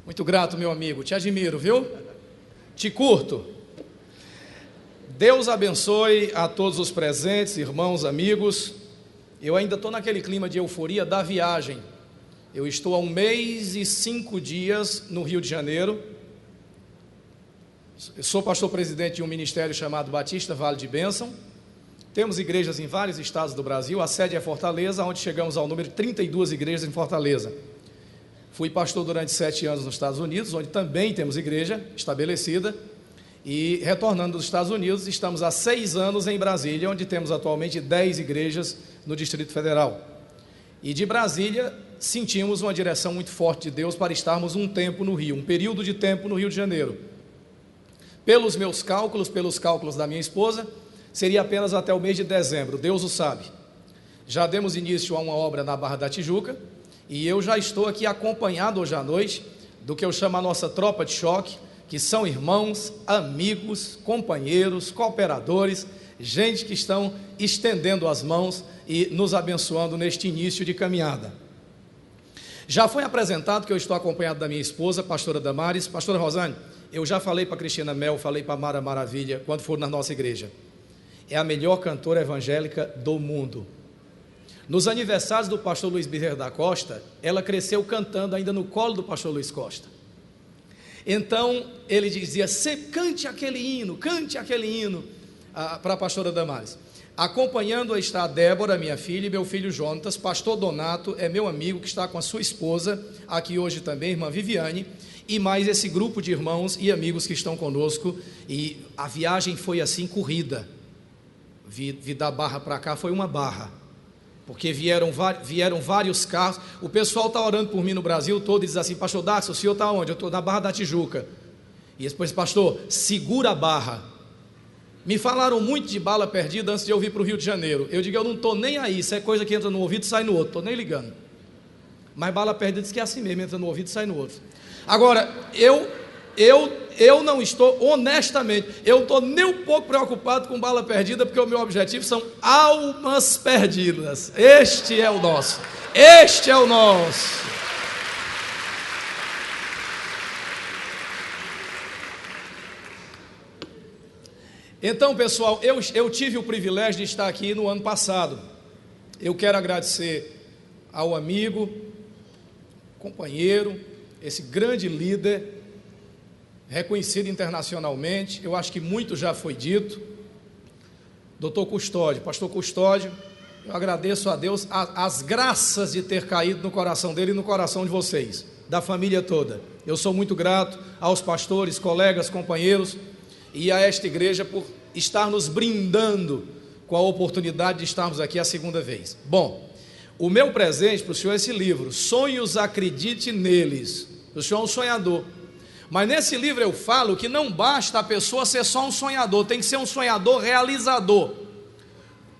Muito grato, meu amigo, te admiro, viu? Te curto. Deus abençoe a todos os presentes, irmãos, amigos. Eu ainda estou naquele clima de euforia da viagem. Eu estou há 1 mês e 5 dias no Rio de Janeiro. Eu sou pastor-presidente de um ministério chamado Batista Vale de Bênção. Temos igrejas em vários estados do Brasil. A sede é Fortaleza, onde chegamos ao número de 32 igrejas em Fortaleza. Fui pastor durante 7 anos nos Estados Unidos, onde também temos igreja estabelecida. E retornando dos Estados Unidos, estamos há 6 anos em Brasília, onde temos atualmente 10 igrejas no Distrito Federal. E de Brasília, sentimos uma direção muito forte de Deus para estarmos um tempo no Rio, um período de tempo no Rio de Janeiro. Pelos meus cálculos, pelos cálculos da minha esposa, seria apenas até o mês de dezembro, Deus o sabe. Já demos início a uma obra na Barra da Tijuca, e eu já estou aqui acompanhado hoje à noite do que eu chamo a nossa tropa de choque, que são irmãos, amigos, companheiros, cooperadores, gente que estão estendendo as mãos e nos abençoando neste início de caminhada. Já foi apresentado que eu estou acompanhado da minha esposa, pastora Damares. Pastora Rosane, eu já falei para a Cristina Mel, falei para a Mara Maravilha, quando for na nossa igreja. É a melhor cantora evangélica do mundo. Nos aniversários do pastor Luiz Bezerra da Costa, ela cresceu cantando ainda no colo do pastor Luiz Costa. Então, ele dizia, cante aquele hino para a pastora Damares. Acompanhando está a Débora, minha filha, e meu filho Jonatas. Pastor Donato é meu amigo, que está com a sua esposa, aqui hoje também, irmã Viviane, e mais esse grupo de irmãos e amigos que estão conosco, e a viagem foi assim, corrida. Vi da Barra para cá, foi uma barra, porque vieram vários carros. O pessoal está orando por mim no Brasil todo e diz assim, pastor Dax, o senhor está onde? Eu estou na Barra da Tijuca. E depois, pastor, segura a barra. Me falaram muito de bala perdida antes de eu vir para o Rio de Janeiro. Eu digo, eu não estou nem aí, isso é coisa que entra no ouvido e sai no outro, estou nem ligando. Mas bala perdida diz que é assim mesmo, entra no ouvido e sai no outro. Agora, eu não estou, honestamente, eu não estou nem um pouco preocupado com bala perdida, porque o meu objetivo são almas perdidas. Este é o nosso. Então, pessoal, eu tive o privilégio de estar aqui no ano passado. Eu quero agradecer ao amigo, companheiro, esse grande líder, reconhecido internacionalmente. Eu acho que muito já foi dito. Doutor Custódio, pastor Custódio, eu agradeço a Deus as graças de ter caído no coração dele e no coração de vocês, da família toda. Eu sou muito grato aos pastores, colegas, companheiros, e a esta igreja por estar nos brindando com a oportunidade de estarmos aqui a segunda vez. Bom, o meu presente para o senhor é esse livro, Sonhos, Acredite Neles. O senhor é um sonhador, mas nesse livro eu falo que não basta a pessoa ser só um sonhador, tem que ser um sonhador realizador,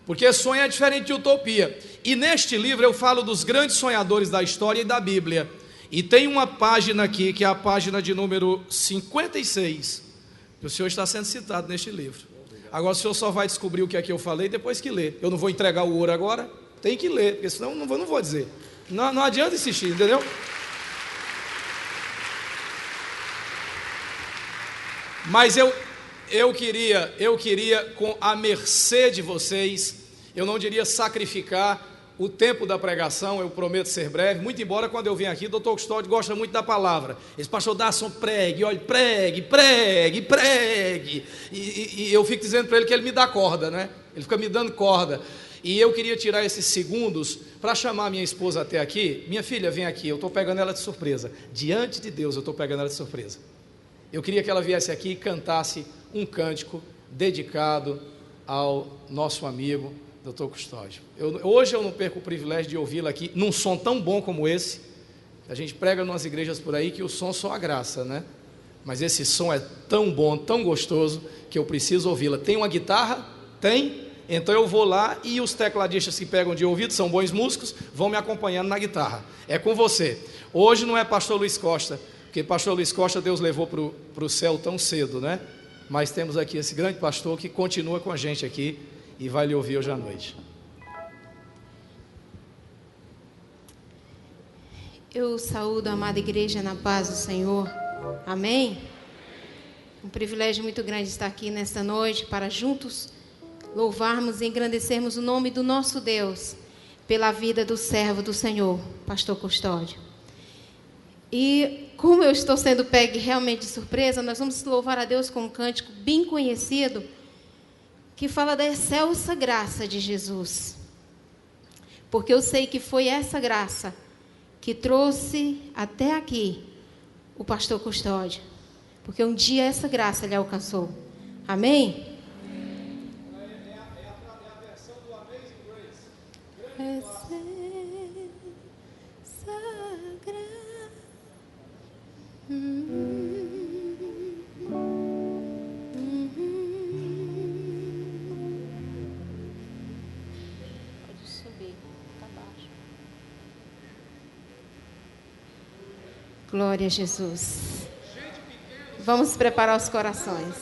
porque sonho é diferente de utopia. E neste livro eu falo dos grandes sonhadores da história e da Bíblia, e tem uma página aqui, que é a página de número 56, o senhor está sendo citado neste livro. Agora o senhor só vai descobrir o que é que eu falei depois que ler. Eu não vou entregar o ouro agora, tem que ler, porque senão não vou dizer. Não adianta insistir, entendeu? Mas eu queria com a mercê de vocês, eu não diria sacrificar o tempo da pregação, eu prometo ser breve, muito embora quando eu venho aqui, o doutor Custódio gosta muito da palavra. Esse pastor Dasson, pregue, olha, pregue, e eu fico dizendo para ele que ele me dá corda, né? Ele fica me dando corda, e eu queria tirar esses segundos para chamar minha esposa até aqui. Minha filha, vem aqui, eu estou pegando ela de surpresa, diante de Deus eu estou pegando ela de surpresa. Eu queria que ela viesse aqui e cantasse um cântico dedicado ao nosso amigo doutor Custódio. Hoje eu não perco o privilégio de ouvi-la aqui, num som tão bom como esse. A gente prega nas igrejas por aí que o som só a graça, né? Mas esse som é tão bom, tão gostoso, que eu preciso ouvi-la. Tem uma guitarra? Tem? Então eu vou lá e os tecladistas que pegam de ouvido, são bons músicos, vão me acompanhando na guitarra. É com você. Hoje não é pastor Luiz Costa, porque pastor Luiz Costa Deus levou para o céu tão cedo, né? Mas temos aqui esse grande pastor que continua com a gente aqui e vai lhe ouvir hoje à noite. Eu saúdo a amada igreja na paz do Senhor. Amém? Um privilégio muito grande estar aqui nesta noite para juntos louvarmos e engrandecermos o nome do nosso Deus pela vida do servo do Senhor, Pastor Custódio. E como eu estou sendo pegue realmente de surpresa, nós vamos louvar a Deus com um cântico bem conhecido que fala da excelsa graça de Jesus. Porque eu sei que foi essa graça que trouxe até aqui o Pastor Custódio. Porque um dia essa graça lhe alcançou. Amém? É a versão do Amazing Grace. Pode subir, tá baixo. Glória a Jesus. Vamos preparar os corações.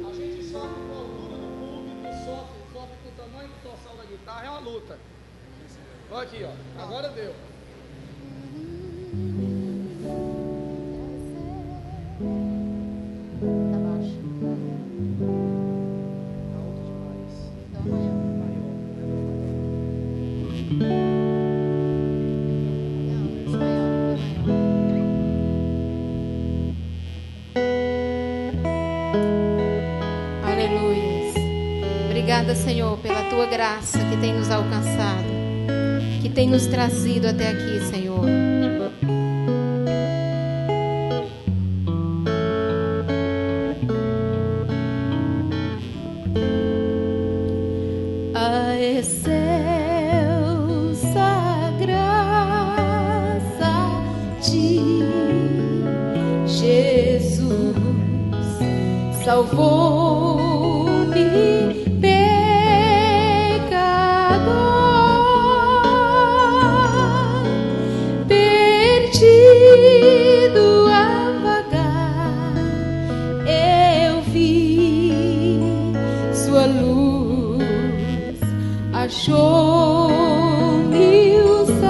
A gente sofre com a altura do púlpito, sofre com o tamanho do torsal da guitarra, é uma luta. Olha aqui, ó. Agora deu. Tá baixo. Alto demais. Dó maior. Obrigada, Senhor, pela Tua graça que tem nos alcançado, que tem nos trazido até aqui, Senhor. A excelsa graça de Jesus salvou-me. Perdido a vagar, eu vi sua luz, achou-me o Salvador.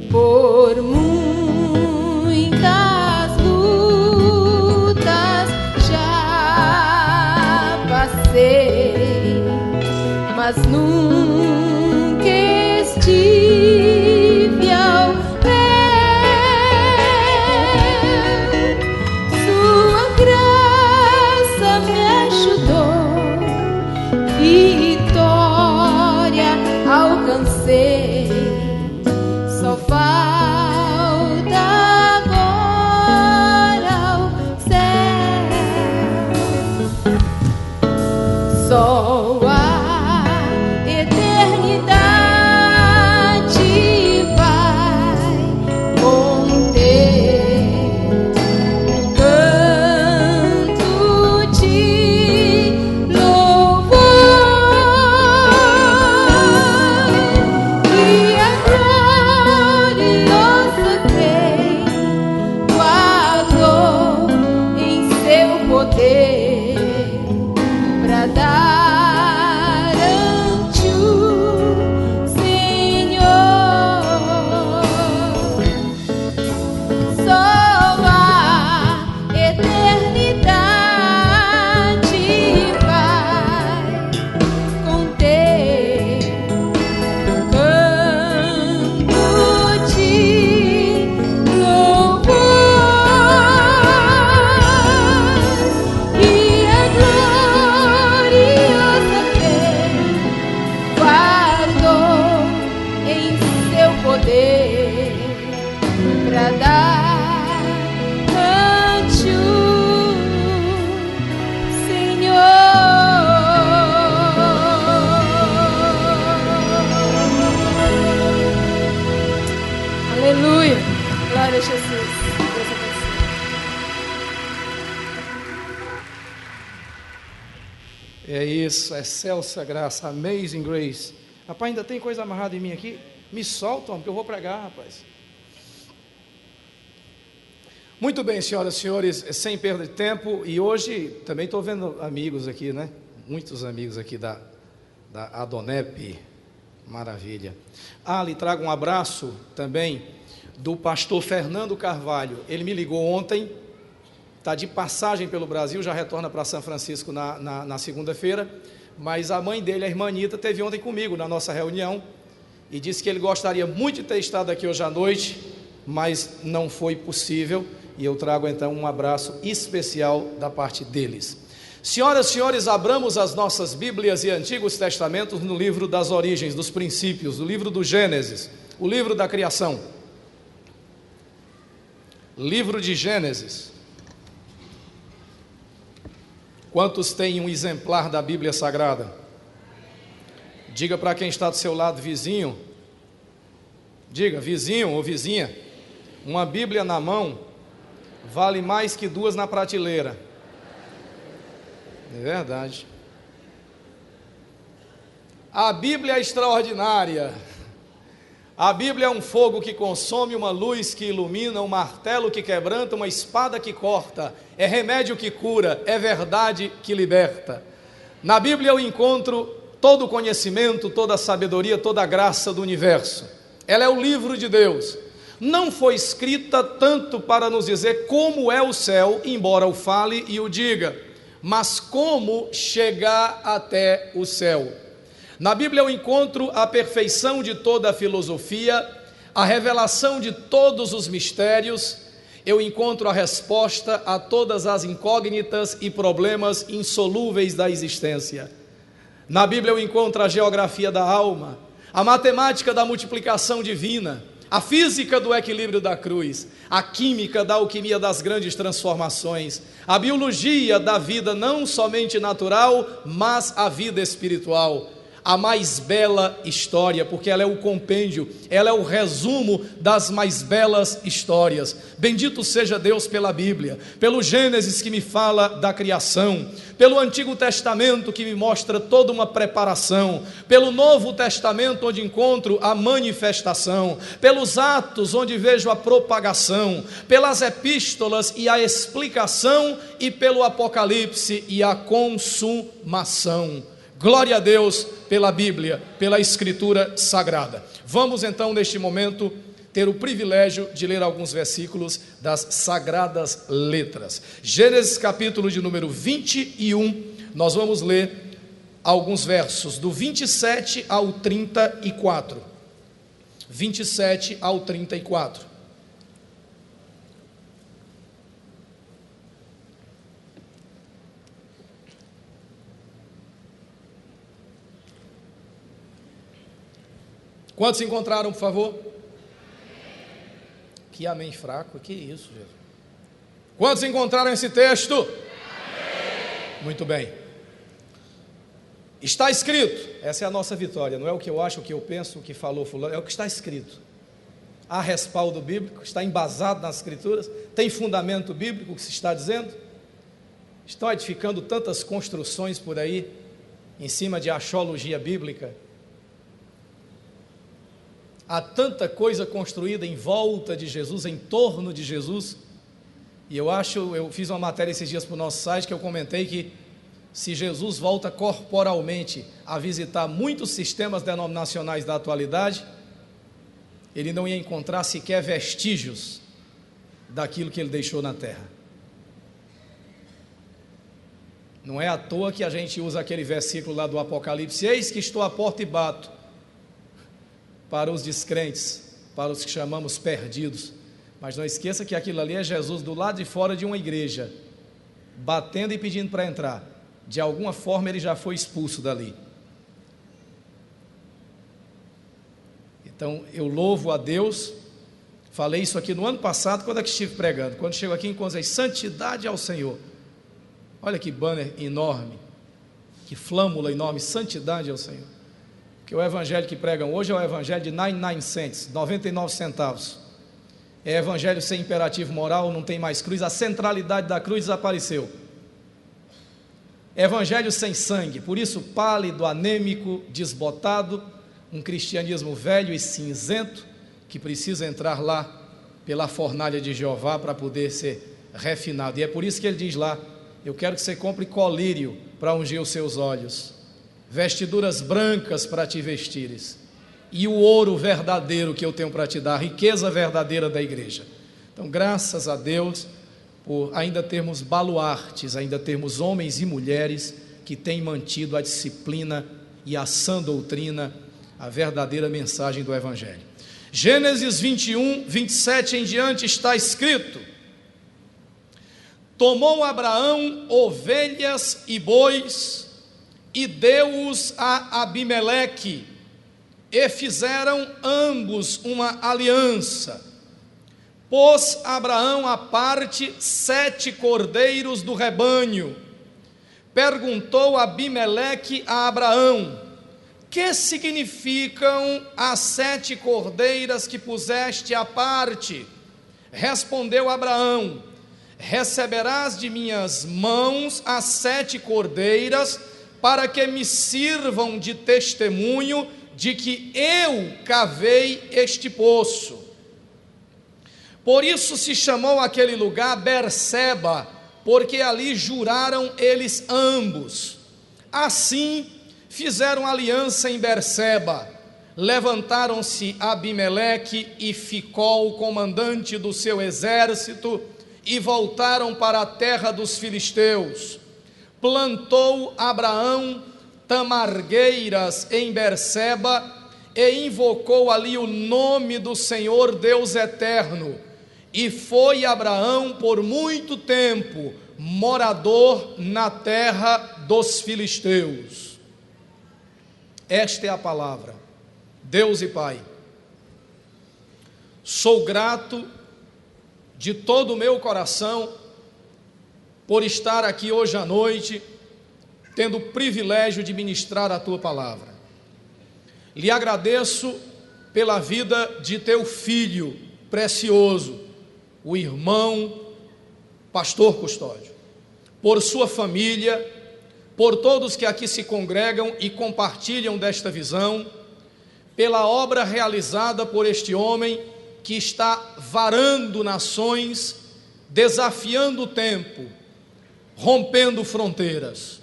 Por muitas lutas já passei, mas nunca estive ao pé. Sua graça me ajudou, vitória alcancei. Só falta agora ao céu. Só a eternidade vai conter canto de louvor e a gloriosa Grei guardou em seu poder pra dar ante o Senhor. Só a eternidade vai conter canto de louvor e a gloriosa Grei guardou em seu poder pra dar ante o Senhor. Aleluia. Glória a Jesus. Deus abençoe. É isso, excelsa graça, Amazing Grace. Rapaz, ainda tem coisa amarrada em mim aqui? Me soltam, porque eu vou pregar, rapaz. Muito bem, senhoras e senhores, sem perda de tempo, e hoje também estou vendo amigos aqui, né? Muitos amigos aqui da Adonep, maravilha. Lhe trago um abraço também do pastor Fernando Carvalho. Ele me ligou ontem, está de passagem pelo Brasil, já retorna para São Francisco na segunda-feira, mas a mãe dele, a irmã Anita, esteve ontem comigo na nossa reunião e disse que ele gostaria muito de ter estado aqui hoje à noite, mas não foi possível, e eu trago então um abraço especial da parte deles. Senhoras e senhores, abramos as nossas Bíblias e Antigos Testamentos no livro das origens, dos princípios, o livro do Gênesis, o livro da criação. Livro de Gênesis. Quantos têm um exemplar da Bíblia Sagrada? Diga para quem está do seu lado, vizinho. Diga, vizinho ou vizinha, uma Bíblia na mão vale mais que duas na prateleira. É verdade. A Bíblia é extraordinária. A Bíblia é um fogo que consome, uma luz que ilumina, um martelo que quebranta, uma espada que corta, é remédio que cura, é verdade que liberta. Na Bíblia eu encontro todo o conhecimento, toda a sabedoria, toda a graça do universo. Ela é o livro de Deus. Não foi escrita tanto para nos dizer como é o céu, embora o fale e o diga, mas como chegar até o céu. Na Bíblia eu encontro a perfeição de toda a filosofia, a revelação de todos os mistérios, eu encontro a resposta a todas as incógnitas e problemas insolúveis da existência. Na Bíblia eu encontro a geografia da alma, a matemática da multiplicação divina, a física do equilíbrio da cruz, a química da alquimia das grandes transformações, a biologia da vida não somente natural, mas a vida espiritual. A mais bela história, porque ela é o compêndio, ela é o resumo das mais belas histórias. Bendito seja Deus pela Bíblia, pelo Gênesis que me fala da criação, pelo Antigo Testamento que me mostra toda uma preparação, pelo Novo Testamento onde encontro a manifestação, pelos Atos onde vejo a propagação, pelas epístolas e a explicação, e pelo Apocalipse e a consumação. Glória a Deus pela Bíblia, pela Escritura Sagrada. Vamos então neste momento ter o privilégio de ler alguns versículos das Sagradas Letras. Gênesis capítulo de número 21, nós vamos ler alguns versos do 27 ao 34. 27 ao 34. Quantos se encontraram, por favor? Que amém fraco, que isso, Jesus. Quantos encontraram esse texto? Amém. Muito bem. Está escrito, essa é a nossa vitória, não é o que eu acho, o que eu penso, o que falou fulano, é o que está escrito. Há respaldo bíblico, está embasado nas Escrituras, tem fundamento bíblico o que se está dizendo. Estão edificando tantas construções por aí, em cima de axologia bíblica. Há tanta coisa construída em volta de Jesus, em torno de Jesus, e eu fiz uma matéria esses dias para o nosso site, que eu comentei que se Jesus volta corporalmente a visitar muitos sistemas denominacionais da atualidade, ele não ia encontrar sequer vestígios daquilo que ele deixou na terra. Não é à toa que a gente usa aquele versículo lá do Apocalipse: eis que estou à porta e bato, para os descrentes, para os que chamamos perdidos. Mas não esqueça que aquilo ali é Jesus do lado de fora de uma igreja, batendo e pedindo para entrar. De alguma forma ele já foi expulso dali. Então eu louvo a Deus. Falei isso aqui no ano passado, quando é que estive pregando. Quando chego aqui, encontrei santidade ao Senhor. Olha que banner enorme, que flâmula enorme, santidade ao Senhor. Que o evangelho que pregam hoje é o evangelho de 99 cents, 99 centavos. É evangelho sem imperativo moral, não tem mais cruz, a centralidade da cruz desapareceu. Evangelho sem sangue, por isso pálido, anêmico, desbotado, um cristianismo velho e cinzento, que precisa entrar lá pela fornalha de Jeová para poder ser refinado. E é por isso que ele diz lá: eu quero que você compre colírio para ungir os seus olhos, vestiduras brancas para te vestires, e o ouro verdadeiro que eu tenho para te dar, a riqueza verdadeira da igreja. Então, graças a Deus por ainda termos baluartes, ainda termos homens e mulheres que têm mantido a disciplina e a sã doutrina, a verdadeira mensagem do Evangelho. Gênesis 21, 27 em diante está escrito: tomou Abraão ovelhas e bois e deu-os a Abimeleque, e fizeram ambos uma aliança. Pôs Abraão à parte 7 cordeiros do rebanho. Perguntou Abimeleque a Abraão: que significam as 7 cordeiras que puseste à parte? Respondeu Abraão: receberás de minhas mãos as 7 cordeiras, para que me sirvam de testemunho de que eu cavei este poço. Por isso se chamou aquele lugar Berseba, porque ali juraram eles ambos. Assim fizeram aliança em Berseba. Levantaram-se Abimeleque e Ficol, o comandante do seu exército, e voltaram para a terra dos filisteus. Plantou Abraão tamargueiras em Berseba e invocou ali o nome do Senhor Deus eterno. E foi Abraão por muito tempo morador na terra dos filisteus. Esta é a palavra. Deus e Pai, sou grato de todo o meu coração por estar aqui hoje à noite, tendo o privilégio de ministrar a Tua palavra. Lhe agradeço pela vida de Teu filho precioso, o irmão pastor Custódio, por sua família, por todos que aqui se congregam e compartilham desta visão, pela obra realizada por este homem que está varando nações, desafiando o tempo, rompendo fronteiras.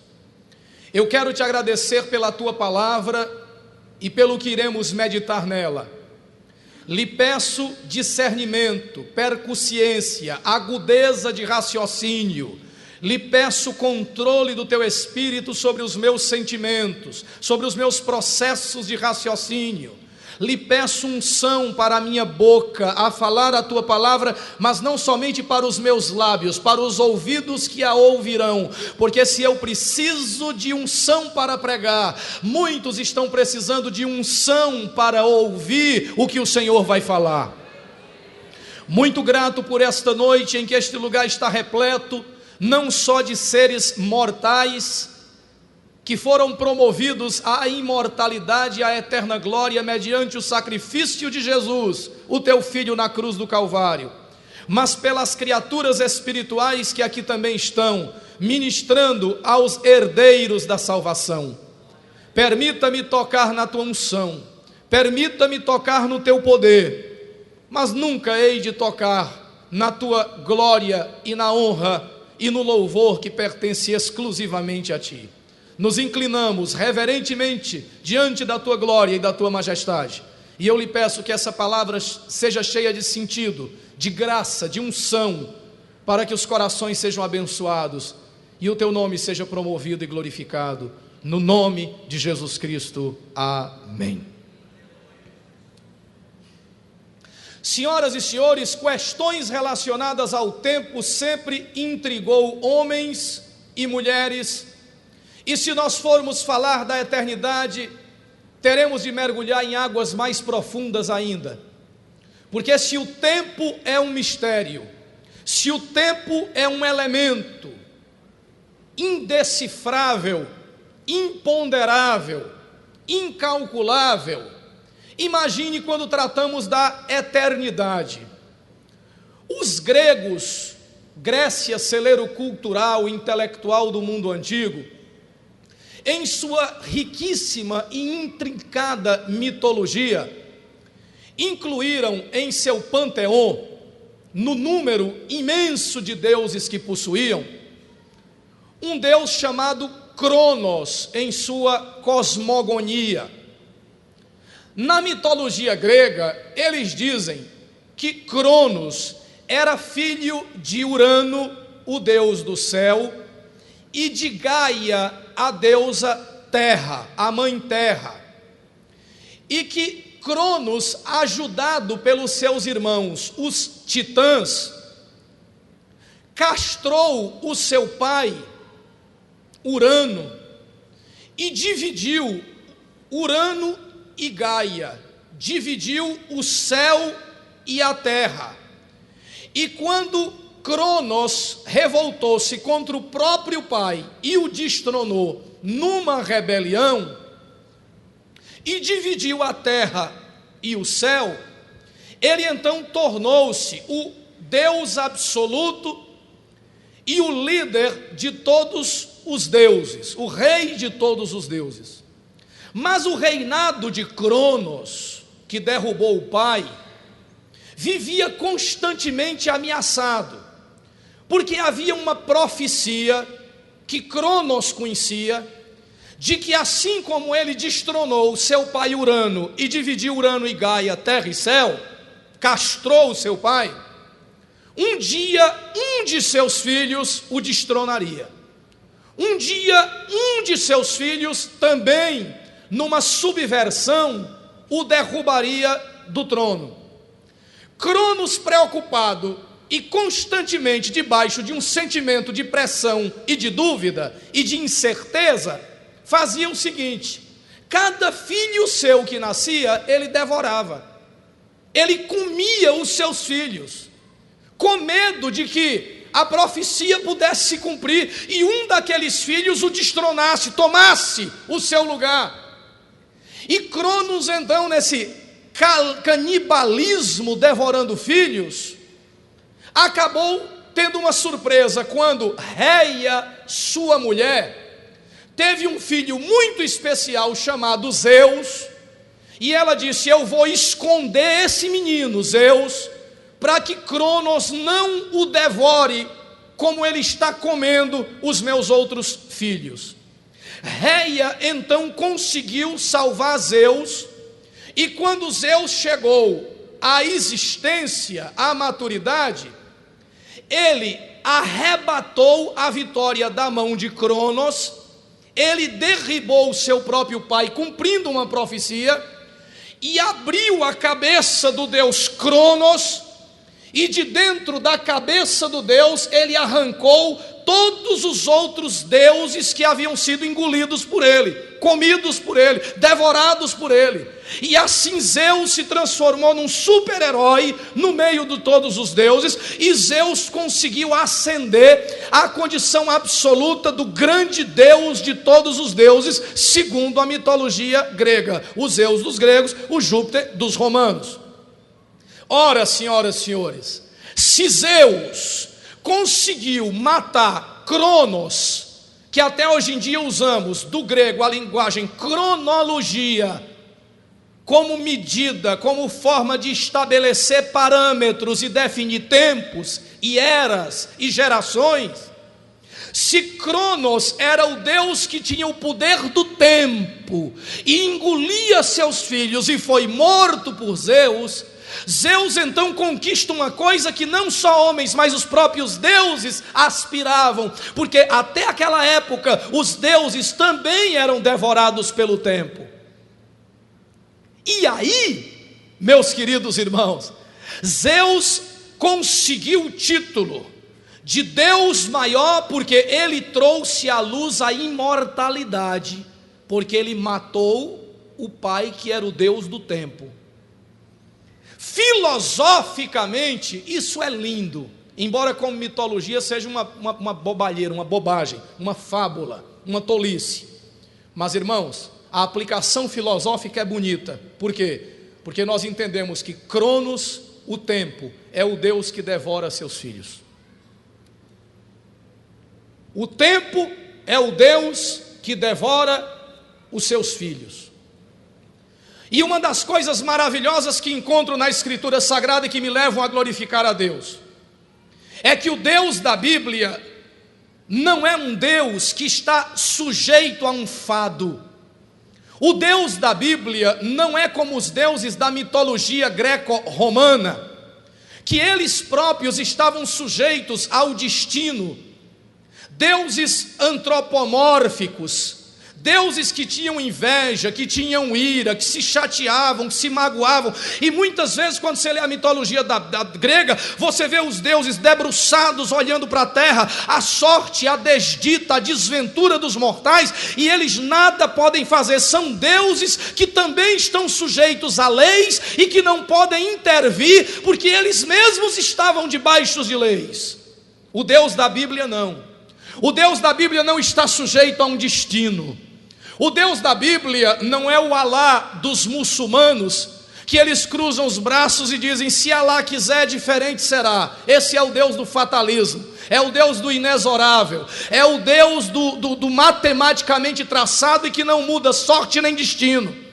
Eu quero te agradecer pela tua palavra e pelo que iremos meditar nela. Lhe peço discernimento, percussiência, agudeza de raciocínio. Lhe peço controle do teu espírito sobre os meus sentimentos, sobre os meus processos de raciocínio. Lhe peço unção para a minha boca a falar a tua palavra, mas não somente para os meus lábios, para os ouvidos que a ouvirão, porque se eu preciso de unção para pregar, muitos estão precisando de unção para ouvir o que o Senhor vai falar. Muito grato por esta noite em que este lugar está repleto, não só de seres mortais, que foram promovidos à imortalidade e à eterna glória mediante o sacrifício de Jesus, o teu Filho na cruz do Calvário, mas pelas criaturas espirituais que aqui também estão, ministrando aos herdeiros da salvação. Permita-me tocar na tua unção, permita-me tocar no teu poder, mas nunca hei de tocar na tua glória e na honra e no louvor que pertence exclusivamente a ti. Nos inclinamos reverentemente diante da tua glória e da tua majestade, e eu lhe peço que essa palavra seja cheia de sentido, de graça, de unção, para que os corações sejam abençoados e o teu nome seja promovido e glorificado, no nome de Jesus Cristo, amém. Senhoras e senhores, questões relacionadas ao tempo sempre intrigou homens e mulheres. E se nós formos falar da eternidade, teremos de mergulhar em águas mais profundas ainda. Porque se o tempo é um mistério, se o tempo é um elemento indecifrável, imponderável, incalculável, imagine quando tratamos da eternidade. Os gregos, Grécia, celeiro cultural e intelectual do mundo antigo, em sua riquíssima e intrincada mitologia, incluíram em seu panteão no número imenso de deuses que possuíam, um deus chamado Cronos em sua cosmogonia. Na mitologia grega, eles dizem que Cronos era filho de Urano, o deus do céu, e de Gaia, a deusa terra, a mãe terra. E que Cronos, ajudado pelos seus irmãos, os titãs, castrou o seu pai, Urano, e dividiu Urano e Gaia, dividiu o céu e a terra. E quando Cronos revoltou-se contra o próprio pai e o destronou numa rebelião, e dividiu a terra e o céu, ele então tornou-se o Deus absoluto e o líder de todos os deuses, o rei de todos os deuses. Mas o reinado de Cronos, que derrubou o pai, vivia constantemente ameaçado, porque havia uma profecia que Cronos conhecia, de que assim como ele destronou seu pai Urano e dividiu Urano e Gaia, terra e céu, castrou o seu pai, um dia um de seus filhos o destronaria. Um dia um de seus filhos também, numa subversão, o derrubaria do trono. Cronos, preocupado e constantemente debaixo de um sentimento de pressão e de dúvida e de incerteza, fazia o seguinte: cada filho seu que nascia, ele devorava, ele comia os seus filhos, com medo de que a profecia pudesse se cumprir e um daqueles filhos o destronasse, tomasse o seu lugar. E Cronos, então, nesse canibalismo, devorando filhos, acabou tendo uma surpresa quando Reia, sua mulher, teve um filho muito especial chamado Zeus, e ela disse: eu vou esconder esse menino, Zeus, para que Cronos não o devore como ele está comendo os meus outros filhos. Reia então conseguiu salvar Zeus, e quando Zeus chegou à existência, à maturidade, ele arrebatou a vitória da mão de Cronos, ele derribou o seu próprio pai, cumprindo uma profecia, e abriu a cabeça do deus Cronos, e de dentro da cabeça do Deus, ele arrancou todos os outros deuses que haviam sido engolidos por ele, comidos por ele, devorados por ele. E assim Zeus se transformou num super-herói no meio de todos os deuses, e Zeus conseguiu ascender à condição absoluta do grande Deus de todos os deuses, segundo a mitologia grega, o Zeus dos gregos, o Júpiter dos romanos. Ora, senhoras e senhores, se Zeus conseguiu matar Cronos, que até hoje em dia usamos do grego a linguagem cronologia, como medida, como forma de estabelecer parâmetros e definir tempos e eras e gerações, se Cronos era o Deus que tinha o poder do tempo e engolia seus filhos e foi morto por Zeus, Zeus então conquista uma coisa que não só homens, mas os próprios deuses aspiravam, porque até aquela época os deuses também eram devorados pelo tempo. E aí, meus queridos irmãos, Zeus conseguiu o título de Deus maior, porque ele trouxe à luz a imortalidade, porque ele matou o pai que era o Deus do tempo. Filosoficamente, isso é lindo, embora como mitologia seja uma bobalheira, uma bobagem, uma fábula, uma tolice. Mas, irmãos, a aplicação filosófica é bonita. Por quê? Porque nós entendemos que Cronos, o tempo, é o Deus que devora seus filhos. O tempo é o Deus que devora os seus filhos. E uma das coisas maravilhosas que encontro na Escritura Sagrada e que me levam a glorificar a Deus, é que o Deus da Bíblia não é um Deus que está sujeito a um fado. O Deus da Bíblia não é como os deuses da mitologia greco-romana, que eles próprios estavam sujeitos ao destino. Deuses antropomórficos, deuses que tinham inveja, que tinham ira, que se chateavam, que se magoavam. E muitas vezes, quando você lê a mitologia da grega, você vê os deuses debruçados, olhando para a terra, a sorte, a desdita, a desventura dos mortais, e eles nada podem fazer. São deuses que também estão sujeitos a leis e que não podem intervir, porque eles mesmos estavam debaixo de leis. O Deus da Bíblia não. O Deus da Bíblia não está sujeito a um destino. O Deus da Bíblia não é o Alá dos muçulmanos, que eles cruzam os braços e dizem: se Alá quiser, diferente será. Esse é o Deus do fatalismo, é o Deus do inexorável, é o Deus do matematicamente traçado e que não muda sorte nem destino.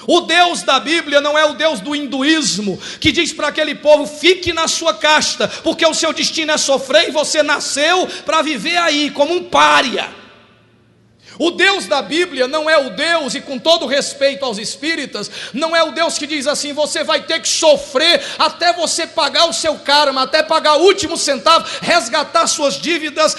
O Deus da Bíblia não é o Deus do hinduísmo, que diz para aquele povo: fique na sua casta, porque o seu destino é sofrer e você nasceu para viver aí como um pária. O Deus da Bíblia não é o Deus, e com todo respeito aos espíritas, não é o Deus que diz assim: você vai ter que sofrer até você pagar o seu karma, até pagar o último centavo, resgatar suas dívidas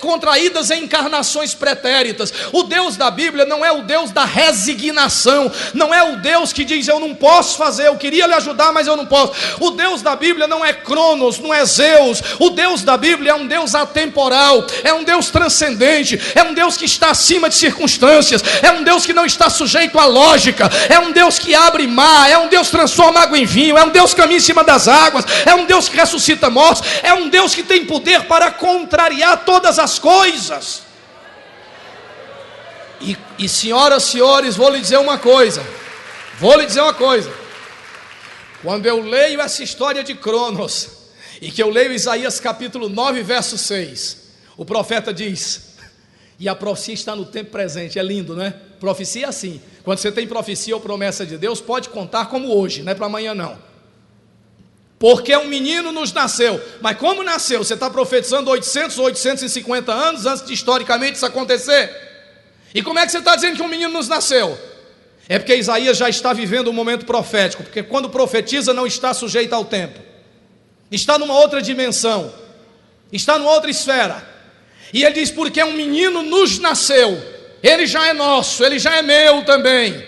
contraídas em encarnações pretéritas. O Deus da Bíblia não é o Deus da resignação, não é o Deus que diz: eu não posso fazer, eu queria lhe ajudar, mas eu não posso. O Deus da Bíblia não é Cronos, não é Zeus. O Deus da Bíblia é um Deus atemporal, é um Deus transcendente, é um Deus que está acima de circunstâncias, é um Deus que não está sujeito à lógica, é um Deus que abre mar, é um Deus que transforma água em vinho, é um Deus que caminha em cima das águas, é um Deus que ressuscita mortos, é um Deus que tem poder para contrariar todas as coisas. E senhoras e senhores, vou lhe dizer uma coisa, quando eu leio essa história de Cronos, e que eu leio Isaías capítulo 9, verso 6, o profeta diz, e a profecia está no tempo presente, é lindo, né? Profecia é assim, quando você tem profecia ou promessa de Deus, pode contar como hoje, não é para amanhã não. Porque um menino nos nasceu, mas como nasceu? Você está profetizando 800 ou 850 anos antes de historicamente isso acontecer? E como é que você está dizendo que um menino nos nasceu? É porque Isaías já está vivendo um momento profético, porque quando profetiza não está sujeito ao tempo, está numa outra dimensão, está numa outra esfera. E ele diz: porque um menino nos nasceu, ele já é nosso, ele já é meu também,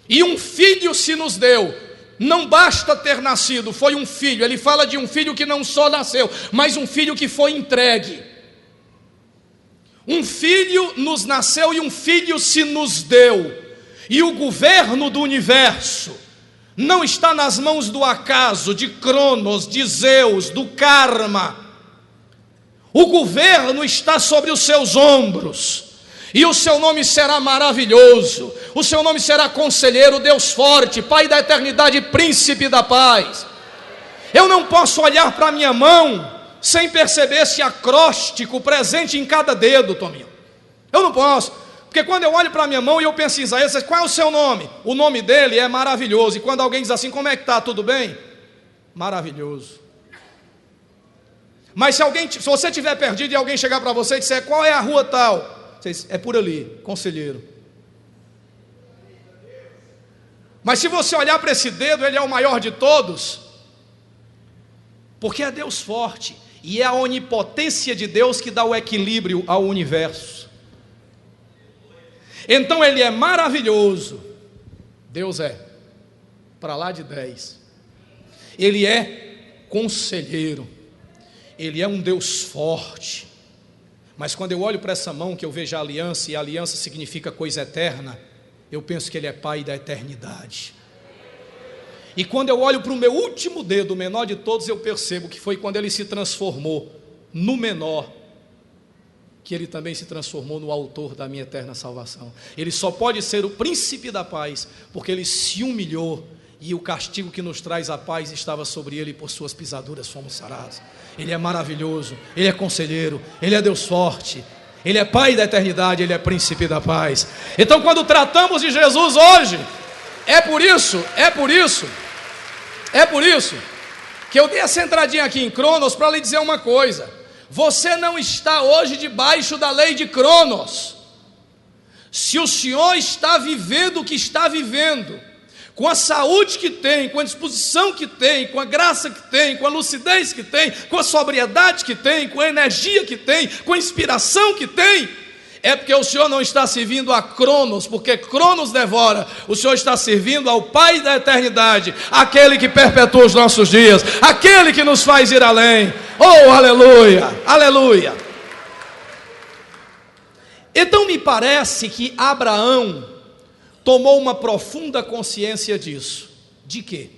e um filho se nos deu. Não basta ter nascido, foi um filho. Ele fala de um filho que não só nasceu, mas um filho que foi entregue. Um filho nos nasceu e um filho se nos deu. E o governo do universo não está nas mãos do acaso, de Cronos, de Zeus, do karma. O governo está sobre os seus ombros, e o seu nome será maravilhoso, o seu nome será conselheiro, Deus forte, Pai da eternidade, príncipe da paz. Eu não posso olhar para a minha mão sem perceber esse acróstico presente em cada dedo, Tominho. Eu não posso, porque quando eu olho para a minha mão e eu penso em Isaías, qual é o seu nome? O nome dele é maravilhoso. E quando alguém diz assim: como é que está, tudo bem? Maravilhoso. Mas se você estiver perdido e alguém chegar para você e disser: qual é a rua tal? Você diz: é por ali, conselheiro. Mas se você olhar para esse dedo, ele é o maior de todos, porque é Deus forte, e é a onipotência de Deus que dá o equilíbrio ao universo. Então ele é maravilhoso, Deus é para lá de 10. Ele é conselheiro, ele é um Deus forte. Mas quando eu olho para essa mão, que eu vejo a aliança, e a aliança significa coisa eterna, eu penso que ele é Pai da eternidade. E quando eu olho para o meu último dedo, o menor de todos, eu percebo que foi quando ele se transformou no menor, que ele também se transformou no autor da minha eterna salvação. Ele só pode ser o príncipe da paz, porque ele se humilhou, e o castigo que nos traz a paz estava sobre ele, e por suas pisaduras fomos sarados. Ele é maravilhoso, ele é conselheiro, ele é Deus forte, ele é Pai da eternidade, ele é príncipe da paz. Então, quando tratamos de Jesus hoje, é por isso que eu dei essa entradinha aqui em Cronos para lhe dizer uma coisa: você não está hoje debaixo da lei de Cronos. Se o senhor está vivendo o que está vivendo, com a saúde que tem, com a disposição que tem, com a graça que tem, com a lucidez que tem, com a sobriedade que tem, com a energia que tem, com a inspiração que tem, é porque o senhor não está servindo a Cronos, porque Cronos devora. O senhor está servindo ao Pai da eternidade, aquele que perpetua os nossos dias, aquele que nos faz ir além. Oh, aleluia, aleluia. Então me parece que Abraão tomou uma profunda consciência disso. De quê?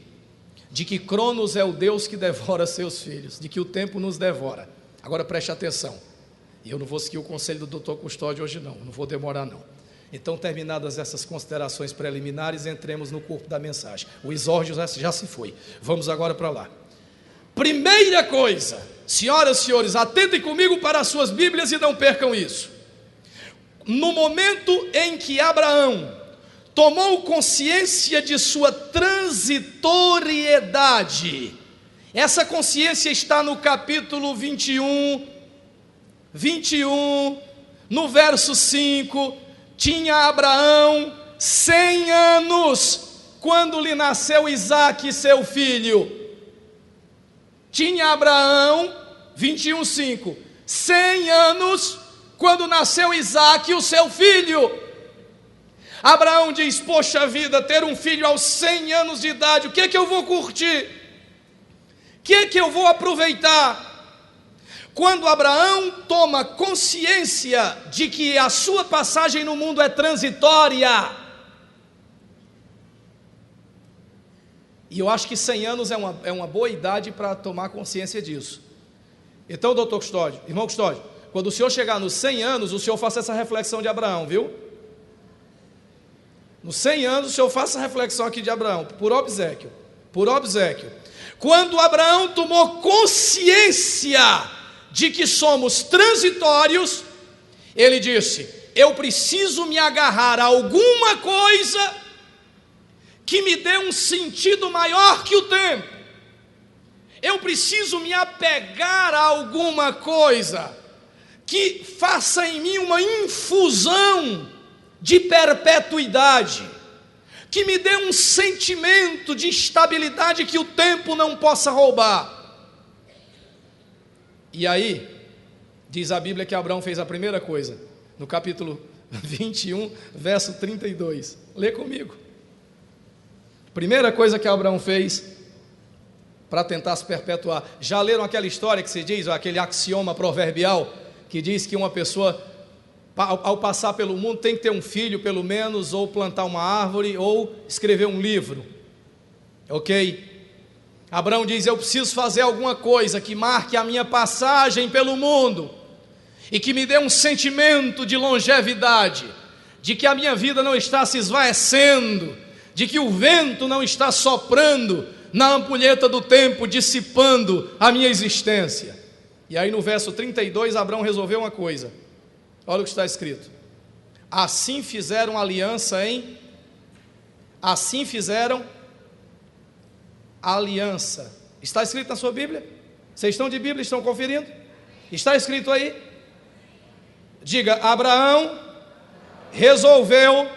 De que Cronos é o Deus que devora seus filhos, de que o tempo nos devora. Agora preste atenção. E eu não vou seguir o conselho do Dr. Custódio hoje não vou demorar não. Então, terminadas essas considerações preliminares, entremos no corpo da mensagem. O exórdio já se foi, vamos agora para lá. Primeira coisa, senhoras e senhores, atentem comigo para as suas Bíblias e não percam isso. No momento em que Abraão tomou consciência de sua transitoriedade, essa consciência está no capítulo 21, no verso 5, tinha Abraão 100 anos, quando lhe nasceu Isaque, seu filho. Tinha Abraão, 21:5, 100 anos, quando nasceu Isaque, o seu filho. Abraão diz: poxa vida, ter um filho aos 100 anos de idade, o que é que eu vou curtir? O que é que eu vou aproveitar? Quando Abraão toma consciência de que a sua passagem no mundo é transitória, e eu acho que 100 anos é uma boa idade para tomar consciência disso. Então, doutor Custódio, irmão Custódio, quando o senhor chegar nos 100 anos, o senhor faça essa reflexão de Abraão, viu? Nos 100 anos, o senhor faça a reflexão aqui de Abraão, por obséquio, por obséquio. Quando Abraão tomou consciência de que somos transitórios, ele disse: eu preciso me agarrar a alguma coisa que me dê um sentido maior que o tempo. Eu preciso me apegar a alguma coisa que faça em mim uma infusão de perpetuidade, que me dê um sentimento de estabilidade que o tempo não possa roubar. E aí, diz a Bíblia que Abraão fez a primeira coisa, no capítulo 21, verso 32. Lê comigo. Primeira coisa que Abraão fez para tentar se perpetuar. Já leram aquela história que se diz, aquele axioma proverbial, que diz que uma pessoa, ao passar pelo mundo, tem que ter um filho, pelo menos, ou plantar uma árvore, ou escrever um livro. Ok? Abraão diz: eu preciso fazer alguma coisa que marque a minha passagem pelo mundo e que me dê um sentimento de longevidade, de que a minha vida não está se esvaecendo, de que o vento não está soprando na ampulheta do tempo, dissipando a minha existência. E aí no verso 32, Abraão resolveu uma coisa. Olha o que está escrito: assim fizeram aliança assim fizeram aliança. Está escrito na sua Bíblia? Vocês estão de Bíblia, estão conferindo? Está escrito aí? Diga: Abraão resolveu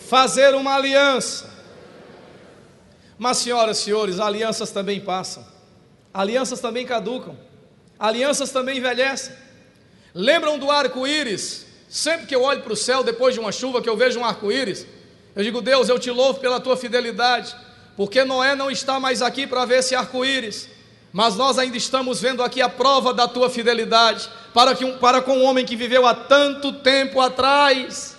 fazer uma aliança. Mas, senhoras e senhores, alianças também passam, alianças também caducam, alianças também envelhecem. Lembram do arco-íris? Sempre que eu olho para o céu depois de uma chuva, que eu vejo um arco-íris, eu digo: Deus, eu te louvo pela tua fidelidade, porque Noé não está mais aqui para ver esse arco-íris, mas nós ainda estamos vendo aqui a prova da tua fidelidade, para com um homem que viveu há tanto tempo atrás.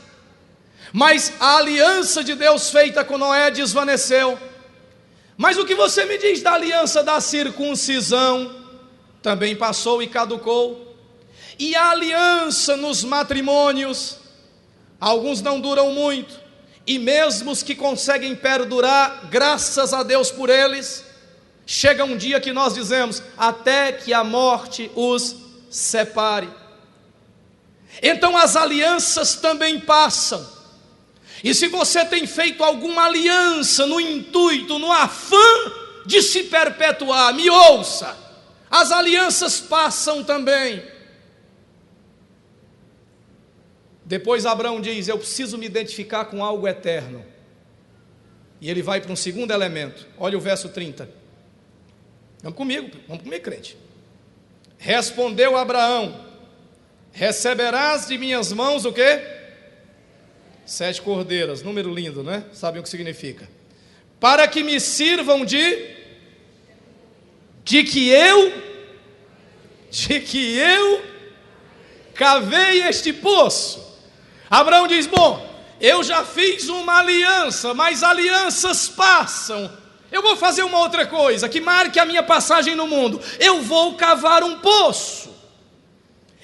Mas a aliança de Deus feita com Noé desvaneceu. Mas o que você me diz da aliança da circuncisão? Também passou e caducou. E a aliança nos matrimônios? Alguns não duram muito, e mesmo os que conseguem perdurar, graças a Deus por eles, chega um dia que nós dizemos: até que a morte os separe. Então as alianças também passam. E se você tem feito alguma aliança no intuito, no afã de se perpetuar. Me ouça, as alianças passam também. Depois Abraão diz: eu preciso me identificar com algo eterno. E ele vai para um segundo elemento. Olha o verso 30. Vamos comigo, crente. Respondeu Abraão: receberás de minhas mãos o quê? 7 cordeiras, número lindo, né? Sabem o que significa? Para que me sirvam de que eu cavei este poço. Abraão diz: bom, eu já fiz uma aliança, mas alianças passam. Eu vou fazer uma outra coisa que marque a minha passagem no mundo. Eu vou cavar um poço.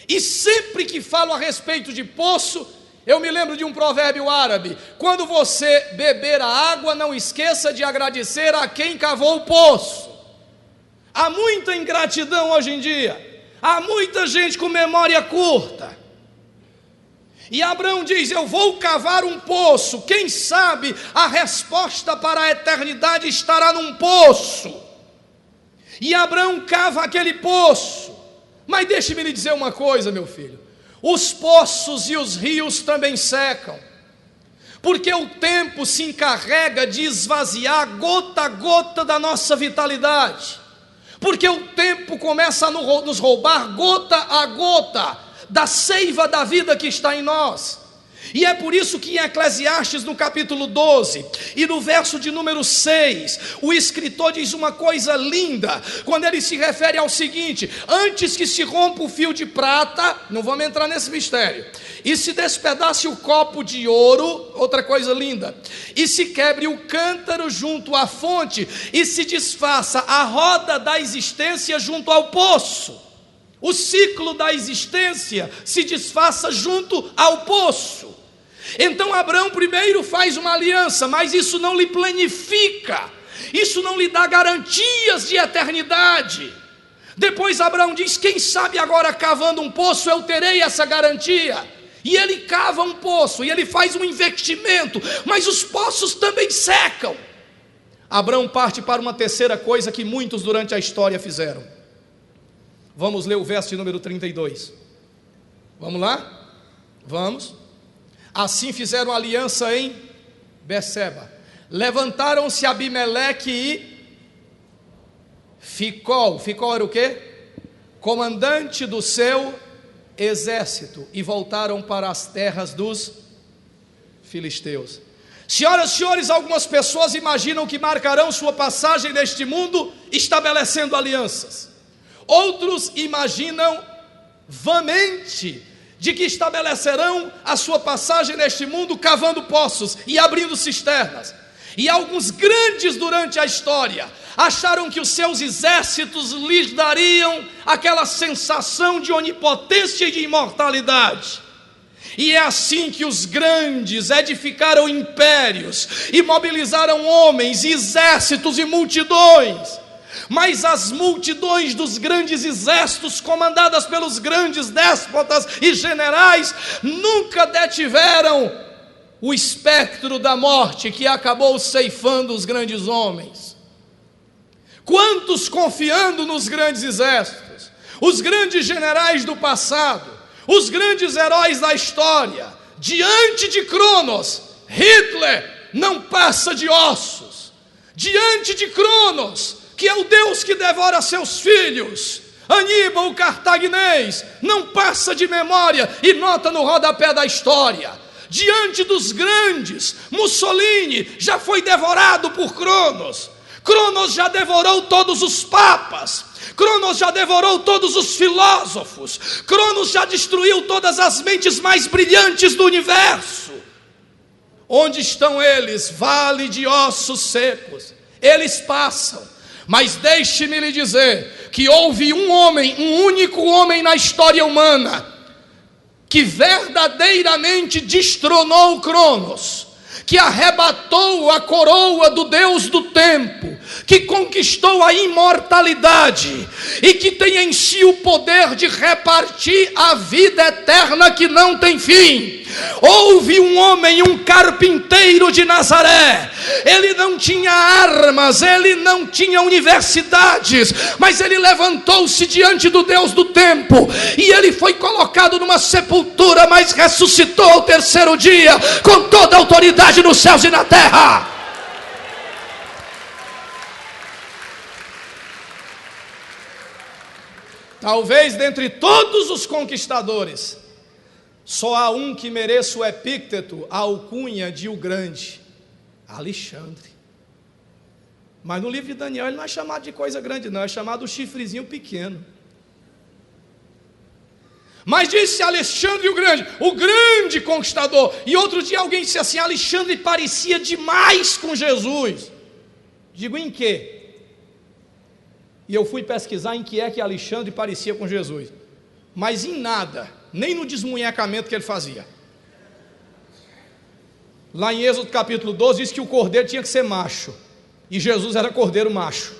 E sempre que falo a respeito de poço, eu me lembro de um provérbio árabe: quando você beber a água, não esqueça de agradecer a quem cavou o poço. Há muita ingratidão hoje em dia, há muita gente com memória curta. E Abraão diz: eu vou cavar um poço, quem sabe a resposta para a eternidade estará num poço. E Abraão cava aquele poço. Mas deixe-me lhe dizer uma coisa, meu filho: os poços e os rios também secam, porque o tempo se encarrega de esvaziar gota a gota da nossa vitalidade, porque o tempo começa a nos roubar gota a gota da seiva da vida que está em nós. E é por isso que em Eclesiastes, no capítulo 12 e no verso de número 6, o escritor diz uma coisa linda, quando ele se refere ao seguinte: antes que se rompa o fio de prata, não vamos entrar nesse mistério, e se despedace o copo de ouro, outra coisa linda, e se quebre o cântaro junto à fonte, e se desfaça a roda da existência junto ao poço. O ciclo da existência se desfaça junto ao poço. Então Abraão primeiro faz uma aliança, mas isso não lhe planifica, isso não lhe dá garantias de eternidade. Depois Abraão diz: quem sabe agora cavando um poço eu terei essa garantia. E ele cava um poço, e ele faz um investimento, mas os poços também secam. Abraão parte para uma terceira coisa que muitos durante a história fizeram. Vamos ler o verso de número 32. Vamos lá? Vamos. Assim fizeram aliança em Berseba. Levantaram-se Abimeleque e Ficol. Ficol era o quê? Comandante do seu exército. E voltaram para as terras dos filisteus. Senhoras e senhores, algumas pessoas imaginam que marcarão sua passagem neste mundo estabelecendo alianças. Outros imaginam vamente de que estabelecerão a sua passagem neste mundo cavando poços e abrindo cisternas. E alguns grandes durante a história acharam que os seus exércitos lhes dariam aquela sensação de onipotência e de imortalidade. E é assim que os grandes edificaram impérios e mobilizaram homens, exércitos e multidões. Mas as multidões dos grandes exércitos, comandadas pelos grandes déspotas e generais, nunca detiveram o espectro da morte que acabou ceifando os grandes homens. Quantos confiando nos grandes exércitos, os grandes generais do passado, os grandes heróis da história, diante de Cronos, Hitler não passa de ossos. Diante de Cronos, que é o Deus que devora seus filhos, Aníbal, o cartaginês, não passa de memória e nota no rodapé da história. Diante dos grandes, Mussolini já foi devorado por Cronos. Cronos já devorou todos os papas. Cronos já devorou todos os filósofos. Cronos já destruiu todas as mentes mais brilhantes do universo. Onde estão eles? Vale de ossos secos. Eles passam. Mas deixe-me lhe dizer que houve um homem, um único homem na história humana, que verdadeiramente destronou Cronos, que arrebatou a coroa do Deus do tempo, que conquistou a imortalidade e que tem em si o poder de repartir a vida eterna que não tem fim. Houve um homem, um carpinteiro de Nazaré. Ele não tinha armas, ele não tinha universidades, mas ele levantou-se diante do Deus do tempo, e ele foi colocado numa sepultura, mas ressuscitou ao terceiro dia, com toda a autoridade nos céus e na terra. Talvez dentre todos os conquistadores, só há um que mereça o epíteto, a alcunha de o grande: Alexandre. Mas no livro de Daniel ele não é chamado de coisa grande não, é chamado o chifrezinho pequeno. Mas disse Alexandre o grande conquistador. E outro dia alguém disse assim: Alexandre parecia demais com Jesus. Digo, em quê? E eu fui pesquisar em que é que Alexandre parecia com Jesus. Mas em nada, nem no desmunhecamento que ele fazia. Lá em Êxodo capítulo 12 diz que o cordeiro tinha que ser macho, e Jesus era cordeiro macho.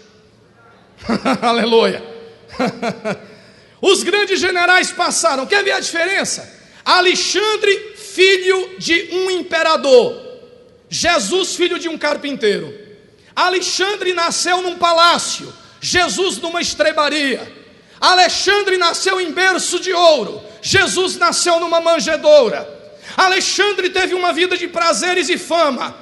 Aleluia. Os grandes generais passaram. Quer ver a diferença? Alexandre, filho de um imperador, Jesus, filho de um carpinteiro. Alexandre nasceu num palácio, Jesus numa estrebaria. Alexandre nasceu em berço de ouro, Jesus nasceu numa manjedoura. Alexandre teve uma vida de prazeres e fama,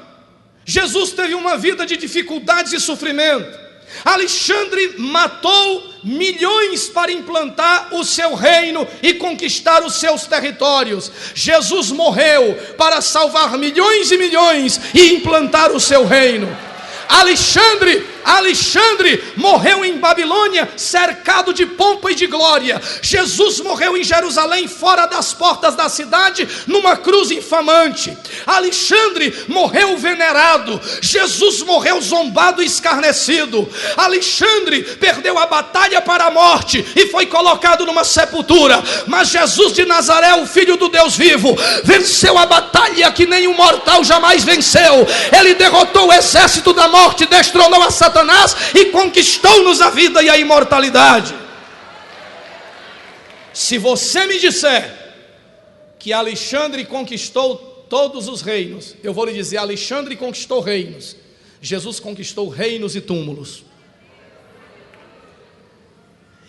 Jesus teve uma vida de dificuldades e sofrimento. Alexandre matou milhões para implantar o seu reino e conquistar os seus territórios. Jesus morreu para salvar milhões e milhões e implantar o seu reino. Alexandre morreu em Babilônia, cercado de pompa e de glória. Jesus morreu em Jerusalém, fora das portas da cidade, numa cruz infamante. Alexandre morreu venerado, Jesus morreu zombado e escarnecido. Alexandre perdeu a batalha para a morte e foi colocado numa sepultura. Mas Jesus de Nazaré, o Filho do Deus vivo, venceu a batalha que nenhum mortal jamais venceu. Ele derrotou o exército da morte, destronou a Satanás e conquistou-nos a vida e a imortalidade. Se você me disser que Alexandre conquistou todos os reinos, eu vou lhe dizer: Alexandre conquistou reinos, Jesus conquistou reinos e túmulos.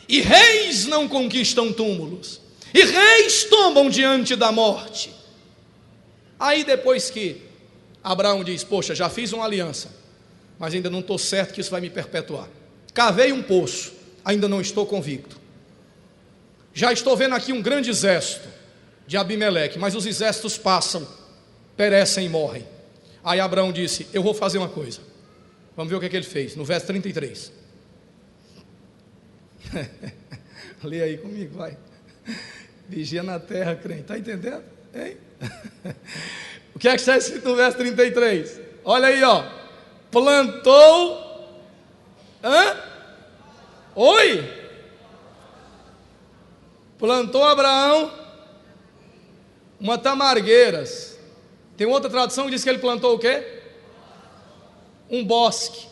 E reis não conquistam túmulos, e reis tombam diante da morte. Aí depois que Abraão diz: poxa, já fiz uma aliança, mas ainda não estou certo que isso vai me perpetuar. Cavei um poço, ainda não estou convicto. Já estou vendo aqui um grande exército de Abimeleque, mas os exércitos passam, perecem e morrem. Aí Abraão disse: eu vou fazer uma coisa. Vamos ver o que é que ele fez, no verso 33. Lê aí comigo, vai. Vigia na terra, crente. Está entendendo? Hein? O que é que está escrito no verso 33? Olha aí, ó. Plantou. Oi? Plantou Abraão uma tamargueiras. Tem outra tradução que diz que ele plantou o quê? Um bosque.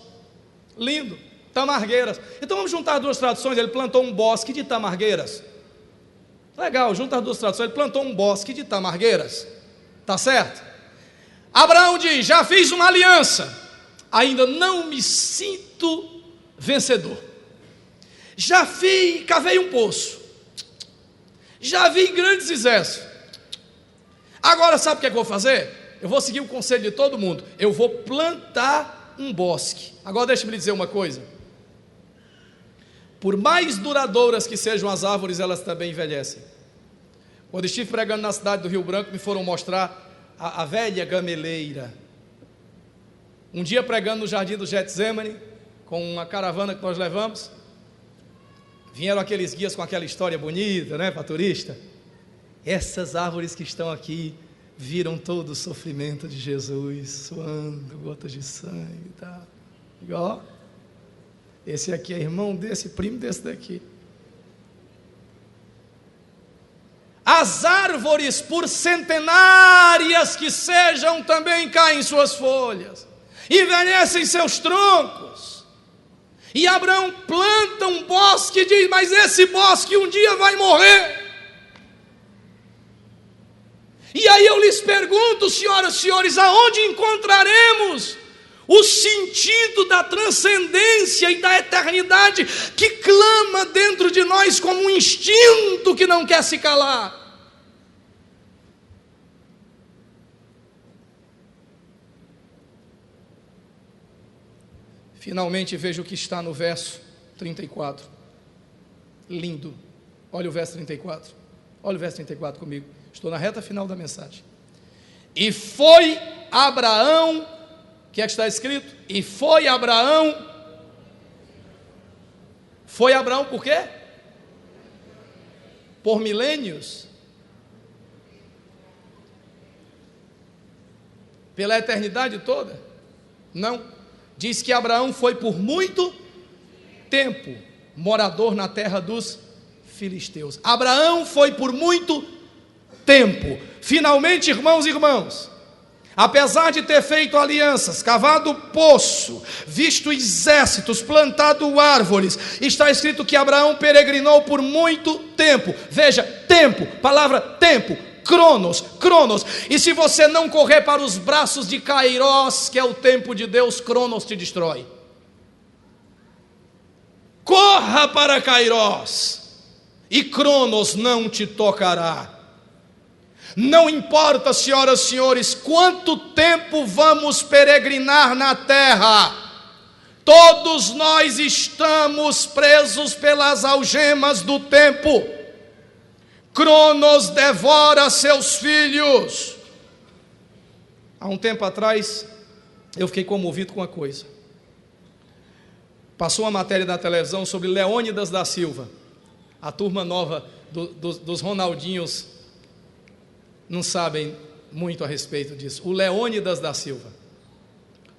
Lindo. Tamargueiras. Então vamos juntar duas traduções. Ele plantou um bosque de tamargueiras. Legal, junta as duas traduções. Ele plantou um bosque de tamargueiras. Tá certo? Abraão diz: já fiz uma aliança, ainda não me sinto vencedor. Já cavei um poço, já vi grandes exércitos. Agora sabe o que é que eu vou fazer? Eu vou seguir o conselho de todo mundo. Eu vou plantar um bosque. Agora deixa-me lhe dizer uma coisa: por mais duradouras que sejam as árvores, elas também envelhecem. Quando estive pregando na cidade do Rio Branco, me foram mostrar a velha gameleira. Um dia pregando no jardim do Getsemane, com uma caravana que nós levamos, vieram aqueles guias com aquela história bonita, né, para turista. Essas árvores que estão aqui viram todo o sofrimento de Jesus, suando gotas de sangue e tal. Igual, esse aqui é irmão desse, primo desse daqui. As árvores, por centenárias que sejam, também caem suas folhas, envelhecem seus troncos. E Abraão planta um bosque e diz: mas esse bosque um dia vai morrer. E aí eu lhes pergunto, senhoras e senhores, aonde encontraremos o sentido da transcendência e da eternidade que clama dentro de nós como um instinto que não quer se calar? Finalmente vejo o que está no verso 34. Lindo. Olha o verso 34. Olha o verso 34 comigo. Estou na reta final da mensagem. E foi Abraão, o que é que está escrito? E foi Abraão. Foi Abraão por quê? Por milênios? Pela eternidade toda? Não. Diz que Abraão foi por muito tempo morador na terra dos filisteus. Abraão foi por muito tempo. Finalmente, irmãos e irmãs, apesar de ter feito alianças, cavado poço, visto exércitos, plantado árvores, está escrito que Abraão peregrinou por muito tempo. Veja, tempo, palavra tempo, cronos. E se você não correr para os braços de Kairós, que é o tempo de Deus, cronos te destrói. Corra para Kairós, e cronos não te tocará. Não importa, senhoras e senhores, quanto tempo vamos peregrinar na terra, todos nós estamos presos pelas algemas do tempo. Cronos devora seus filhos. Há um tempo atrás, eu fiquei comovido com uma coisa. Passou uma matéria na televisão sobre Leônidas da Silva. A turma nova dos Ronaldinhos não sabem muito a respeito disso. O Leônidas da Silva,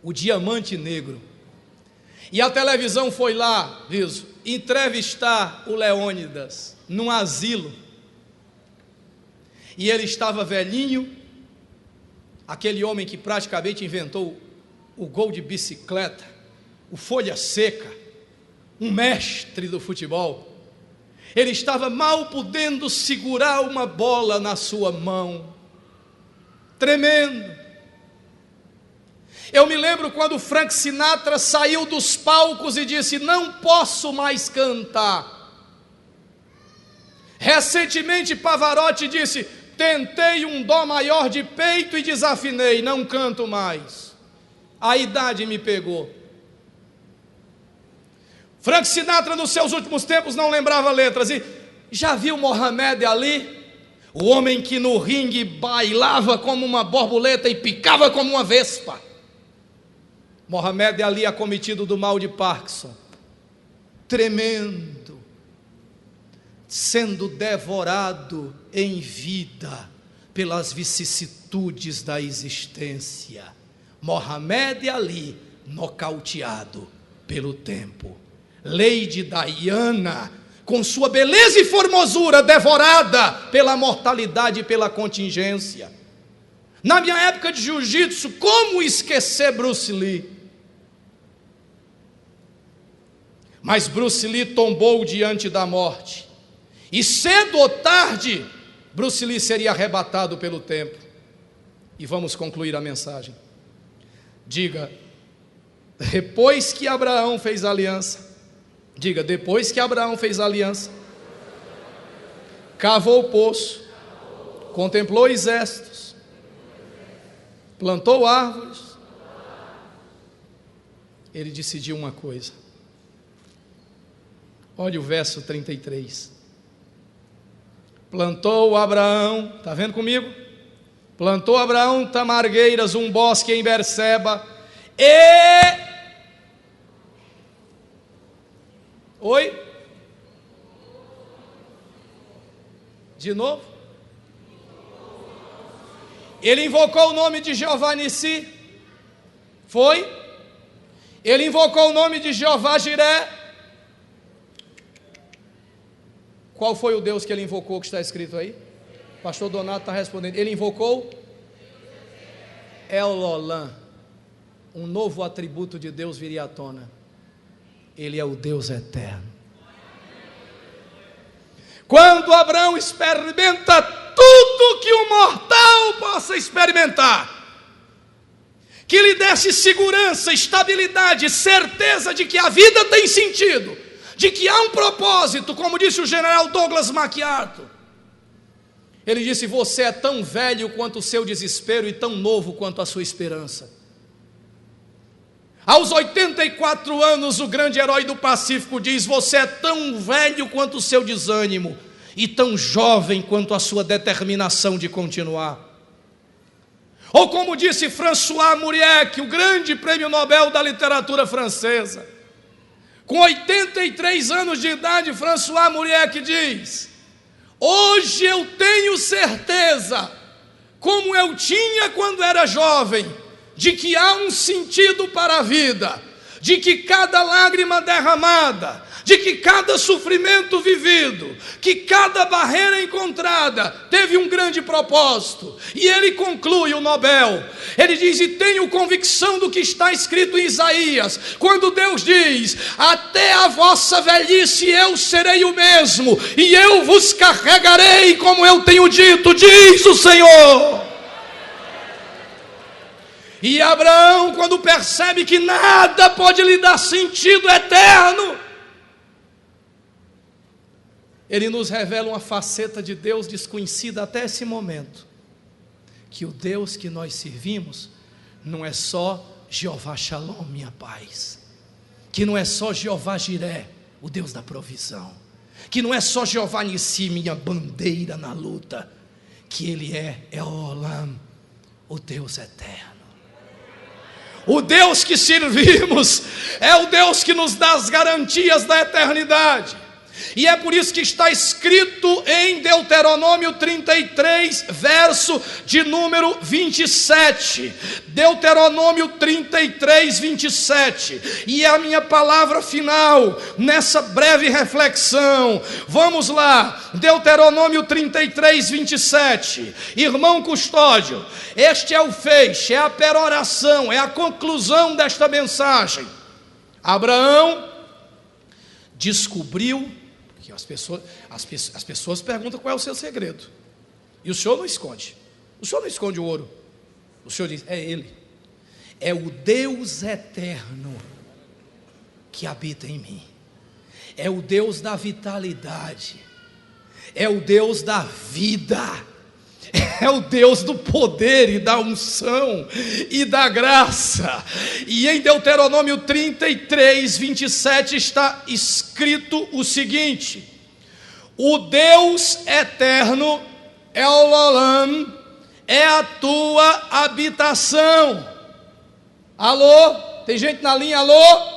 o diamante negro. E a televisão foi lá, Viso, entrevistar o Leônidas num asilo. E ele estava velhinho, aquele homem que praticamente inventou o gol de bicicleta, o folha seca, um mestre do futebol. Ele estava mal podendo segurar uma bola na sua mão, tremendo. Eu me lembro quando Frank Sinatra saiu dos palcos e disse: não posso mais cantar. Recentemente Pavarotti disse: tentei um dó maior de peito e desafinei, não canto mais, a idade me pegou. Frank Sinatra nos seus últimos tempos não lembrava letras. E já viu Mohamed Ali? O homem que no ringue bailava como uma borboleta e picava como uma vespa. Mohamed Ali, acometido do mal de Parkinson, tremendo, sendo devorado em vida pelas vicissitudes da existência. Mohamed Ali, nocauteado pelo tempo. Lady Diana, com sua beleza e formosura, devorada pela mortalidade e pela contingência. Na minha época de jiu-jitsu, como esquecer Bruce Lee? Mas Bruce Lee tombou diante da morte, e cedo ou tarde, Bruce Lee seria arrebatado pelo tempo. E vamos concluir a mensagem. Diga, depois que Abraão fez aliança, diga, depois que Abraão fez aliança, cavou o poço, contemplou exércitos, plantou árvores, ele decidiu uma coisa. Olha o verso 33. Plantou Abraão, está vendo comigo? Plantou Abraão tamargueiras, um bosque em Berseba, e... Oi? De novo? Ele invocou o nome de Jeová Nissi. Foi? Ele invocou o nome de Jeová Jiré. Qual foi o Deus que ele invocou, que está escrito aí? O pastor Donato está respondendo. Ele invocou El-Olam. Um novo atributo de Deus viria à tona. Ele é o Deus eterno. Quando Abraão experimenta tudo tudo que o mortal possa experimentar, que lhe desse segurança, estabilidade, certeza de que a vida tem sentido, de que há um propósito, como disse o general Douglas MacArthur. Ele disse: você é tão velho quanto o seu desespero e tão novo quanto a sua esperança. Aos 84 anos, o grande herói do Pacífico diz: você é tão velho quanto o seu desânimo e tão jovem quanto a sua determinação de continuar. Ou como disse François Mauriac, o grande prêmio Nobel da literatura francesa, com 83 anos de idade, François Mauriac diz: hoje eu tenho certeza, como eu tinha quando era jovem, de que há um sentido para a vida, de que cada lágrima derramada, de que cada sofrimento vivido, que cada barreira encontrada teve um grande propósito. E ele conclui o Nobel, ele diz: e tenho convicção do que está escrito em Isaías, quando Deus diz: até a vossa velhice eu serei o mesmo, e eu vos carregarei como eu tenho dito, diz o Senhor. E Abraão, quando percebe que nada pode lhe dar sentido eterno, ele nos revela uma faceta de Deus desconhecida até esse momento, que o Deus que nós servimos não é só Jeová Shalom, minha paz, que não é só Jeová Jiré, o Deus da provisão, que não é só Jeová Nissi, minha bandeira na luta, que Ele é Eolam, o Deus eterno. O Deus que servimos é o Deus que nos dá as garantias da eternidade. E é por isso que está escrito em Deuteronômio 33, verso de número 27. Deuteronômio 33, 27. E é a minha palavra final nessa breve reflexão. Vamos lá, Deuteronômio 33, 27. Irmão Custódio, este é o feixe, é a peroração, é a conclusão desta mensagem. Abraão descobriu que as pessoas perguntam qual é o seu segredo, e o Senhor não esconde. O Senhor não esconde o ouro. O Senhor diz: é Ele, é o Deus eterno que habita em mim, é o Deus da vitalidade, é o Deus da vida, é o Deus do poder e da unção e da graça. E em Deuteronômio 33, 27 está escrito o seguinte: o Deus eterno, Elolam, é a tua habitação. Alô? Tem gente na linha? Alô?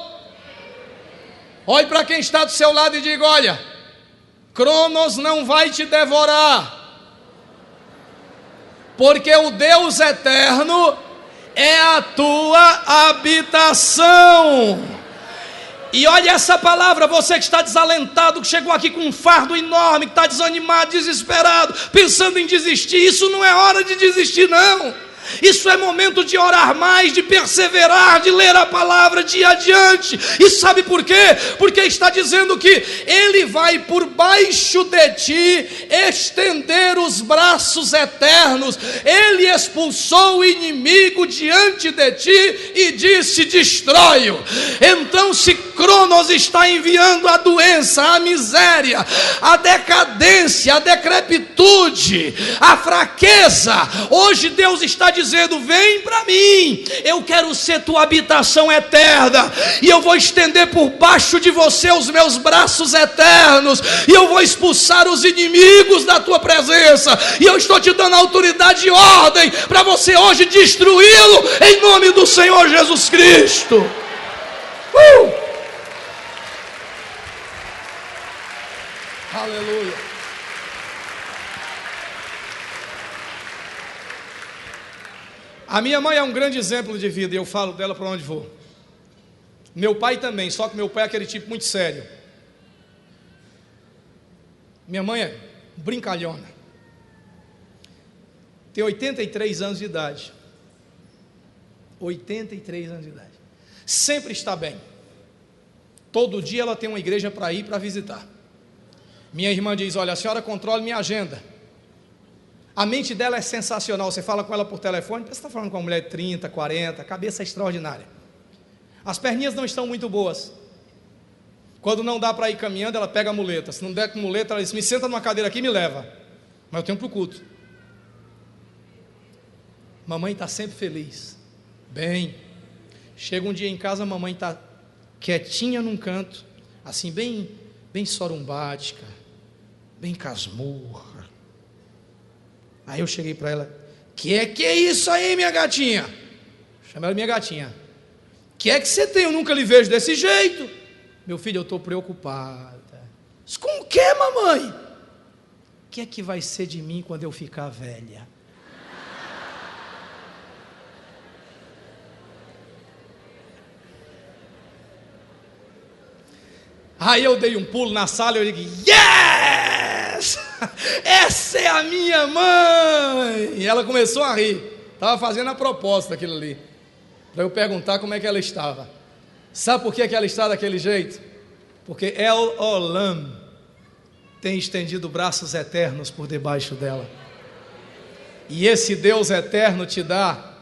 Olhe para quem está do seu lado e diga: olha, Cronos não vai te devorar, porque o Deus eterno é a tua habitação. E olha essa palavra, você que está desalentado, que chegou aqui com um fardo enorme, que está desanimado, desesperado, pensando em desistir, isso não é hora de desistir, não. Isso é momento de orar mais, de perseverar, de ler a palavra, de ir adiante. E sabe por quê? Porque está dizendo que Ele vai por baixo de ti estender os braços eternos. Ele expulsou o inimigo diante de ti e disse: destrói-o. Então, se Cronos está enviando a doença, a miséria, a decadência, a decrepitude, a fraqueza, hoje Deus está dizendo: vem para mim, eu quero ser tua habitação eterna, e eu vou estender por baixo de você os meus braços eternos, e eu vou expulsar os inimigos da tua presença, e eu estou te dando autoridade e ordem para você hoje destruí-lo, em nome do Senhor Jesus Cristo. Aleluia. A minha mãe é um grande exemplo de vida, e eu falo dela para onde vou. Meu pai também, só que meu pai é aquele tipo muito sério. Minha mãe é brincalhona, tem 83 anos de idade. 83 anos de idade. Sempre está bem. Todo dia ela tem uma igreja para ir, para visitar. Minha irmã diz: olha, a senhora controla minha agenda. A mente dela é sensacional. Você fala com ela por telefone, você está falando com uma mulher de 30, 40, a cabeça é extraordinária. As perninhas não estão muito boas. Quando não dá para ir caminhando, ela pega a muleta. Se não der com muleta, ela diz: me senta numa cadeira aqui e me leva. Mas eu tenho para o culto. Mamãe está sempre feliz. Bem, chega um dia em casa, a mamãe está quietinha num canto, assim bem sorumbática, bem casmurra. Aí eu cheguei para ela: que é isso aí, minha gatinha? Chama ela minha gatinha. Que é que você tem? Eu nunca lhe vejo desse jeito. Meu filho, eu estou preocupada. Com o que, mamãe? O que é que vai ser de mim quando eu ficar velha? Aí eu dei um pulo na sala e eu digo: yes! Essa é a minha mãe! E ela começou a rir. Estava fazendo a proposta daquilo ali, para eu perguntar como é que ela estava. Sabe por que ela está daquele jeito? Porque El Olam tem estendido braços eternos por debaixo dela. E esse Deus eterno te dá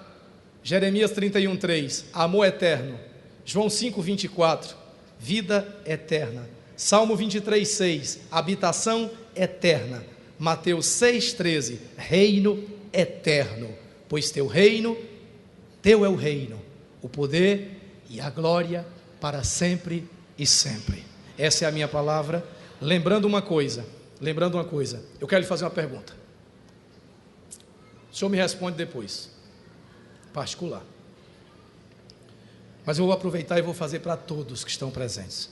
Jeremias 31:3, amor eterno. João 5:24, vida eterna. Salmo 23:6, habitação eterna. Mateus 6:13, reino eterno. Pois teu é o reino, o poder e a glória para sempre e sempre. Essa é a minha palavra. Lembrando uma coisa, eu quero lhe fazer uma pergunta. O senhor me responde depois, particular. Mas eu vou aproveitar e vou fazer para todos que estão presentes.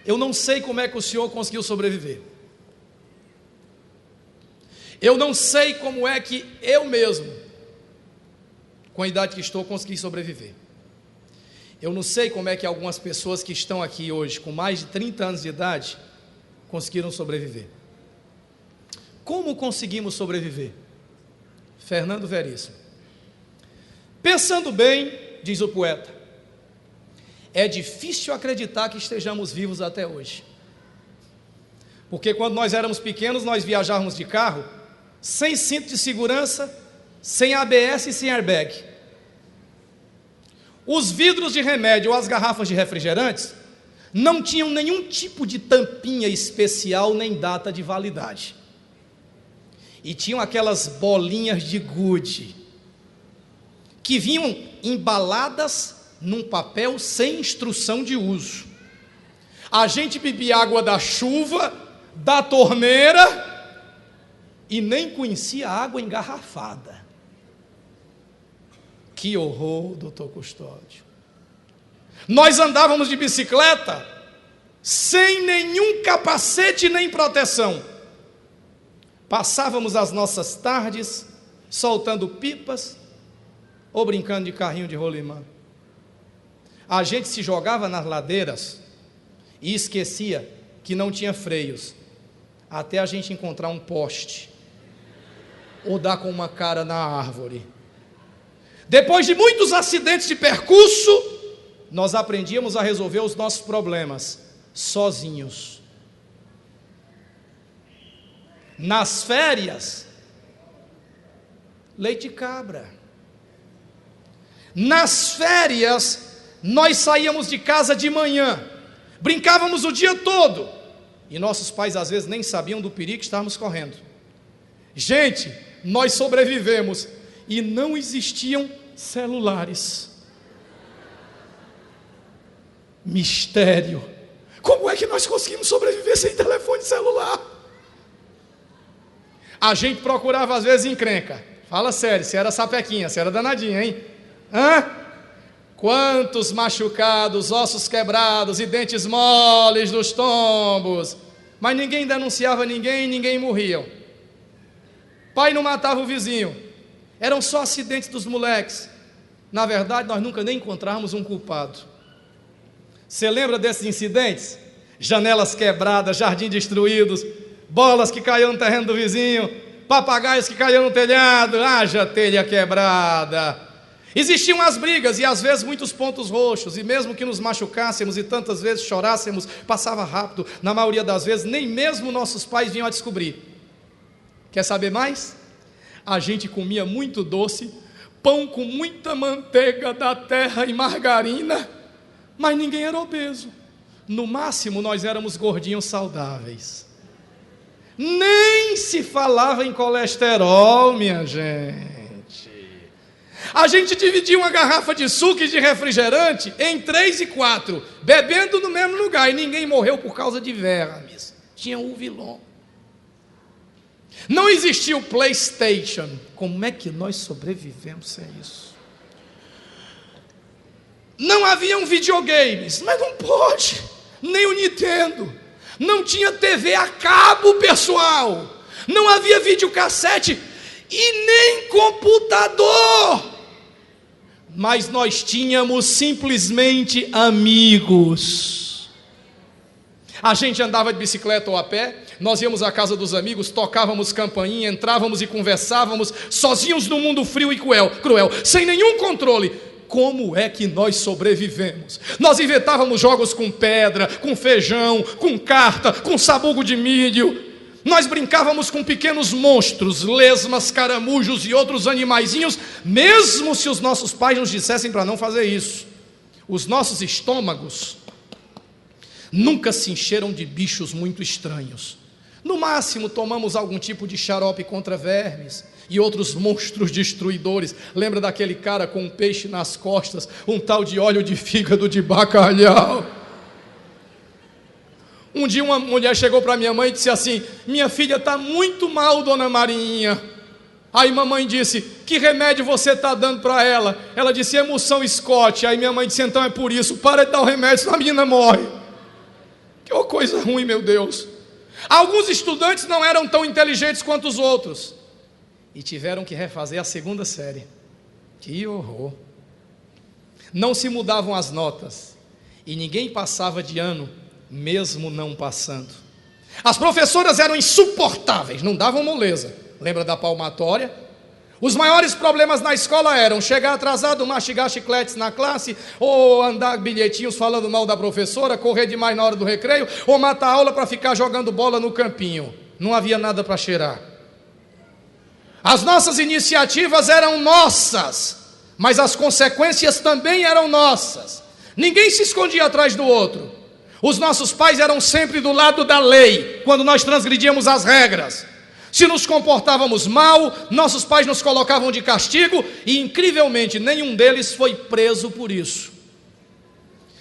Eu não sei como é que o senhor conseguiu sobreviver. Eu não sei como é que eu mesmo, com a idade que estou, consegui sobreviver. Eu não sei como é que algumas pessoas que estão aqui hoje, com mais de 30 anos de idade, conseguiram sobreviver. Como conseguimos sobreviver? Fernando Veríssimo. Pensando bem, diz o poeta, é difícil acreditar que estejamos vivos até hoje. Porque quando nós éramos pequenos, nós viajávamos de carro, sem cinto de segurança, sem ABS e sem airbag. Os vidros de remédio ou as garrafas de refrigerantes não tinham nenhum tipo de tampinha especial nem data de validade. E tinham aquelas bolinhas de gude que vinham embaladas num papel sem instrução de uso. A gente bebia água da chuva, da torneira, e nem conhecia água engarrafada. Que horror, doutor Custódio. Nós andávamos de bicicleta sem nenhum capacete nem proteção. Passávamos as nossas tardes soltando pipas ou brincando de carrinho de rolimã. A gente se jogava nas ladeiras e esquecia que não tinha freios, até a gente encontrar um poste ou dar com uma cara na árvore. Depois de muitos acidentes de percurso, nós aprendíamos a resolver os nossos problemas sozinhos. Nas férias, leite de cabra. Nas férias, nós saíamos de casa de manhã, brincávamos o dia todo, e nossos pais às vezes nem sabiam do perigo que estávamos correndo. Gente, nós sobrevivemos e não existiam celulares. Mistério. Como é que nós conseguimos sobreviver sem telefone celular? A gente procurava às vezes encrenca. Fala sério, você era sapequinha, você era danadinha, hein? Quantos machucados, ossos quebrados e dentes moles dos tombos. Mas ninguém denunciava ninguém e ninguém morria. Pai não matava o vizinho. Eram só acidentes dos moleques. Na verdade, nós nunca nem encontramos um culpado. Você lembra desses incidentes? Janelas quebradas, jardim destruídos, bolas que caíam no terreno do vizinho, papagaios que caíam no telhado, haja telha quebrada. Existiam as brigas e às vezes muitos pontos roxos, e mesmo que nos machucássemos e tantas vezes chorássemos, passava rápido. Na maioria das vezes nem mesmo nossos pais vinham a descobrir. Quer saber mais? A gente comia muito doce, pão com muita manteiga da terra e margarina, mas ninguém era obeso. No máximo nós éramos gordinhos saudáveis. Nem se falava em colesterol, minha gente. A gente dividia uma garrafa de suco e de refrigerante em 3 e 4, bebendo no mesmo lugar, e ninguém morreu por causa de vermes. Tinha um vilão. Não existia o PlayStation. Como é que nós sobrevivemos sem isso? Não haviam videogames, mas não pode, nem o Nintendo. Não tinha TV a cabo, pessoal. Não havia videocassete e nem computador. Mas nós tínhamos simplesmente amigos. A gente andava de bicicleta ou a pé, nós íamos à casa dos amigos, tocávamos campainha, entrávamos e conversávamos, sozinhos no mundo frio e cruel, sem nenhum controle. Como é que nós sobrevivemos? Nós inventávamos jogos com pedra, com feijão, com carta, com sabugo de milho. Nós brincávamos com pequenos monstros, lesmas, caramujos e outros animaizinhos, mesmo se os nossos pais nos dissessem para não fazer isso. Os nossos estômagos nunca se encheram de bichos muito estranhos. No máximo tomamos algum tipo de xarope contra vermes e outros monstros destruidores. Lembra daquele cara com um peixe nas costas, um tal de óleo de fígado de bacalhau? Um dia uma mulher chegou para minha mãe e disse assim: minha filha está muito mal, dona Marinha. Aí mamãe disse: que remédio você está dando para ela? Ela disse: emulsão Scott. Aí minha mãe disse: então é por isso, para de dar o remédio, senão a menina morre. Que coisa ruim, meu Deus. Alguns estudantes não eram tão inteligentes quanto os outros e tiveram que refazer a 2ª série. Que horror. Não se mudavam as notas e ninguém passava de ano, mesmo não passando. As professoras eram insuportáveis, não davam moleza. Lembra da palmatória? Os maiores problemas na escola eram chegar atrasado, mastigar chicletes na classe, ou andar bilhetinhos falando mal da professora, correr demais na hora do recreio, ou matar a aula para ficar jogando bola no campinho. Não havia nada para cheirar. As nossas iniciativas eram nossas, mas as consequências também eram nossas. Ninguém se escondia atrás do outro. Os nossos pais eram sempre do lado da lei, quando nós transgredíamos as regras. Se nos comportávamos mal, nossos pais nos colocavam de castigo e, incrivelmente, nenhum deles foi preso por isso.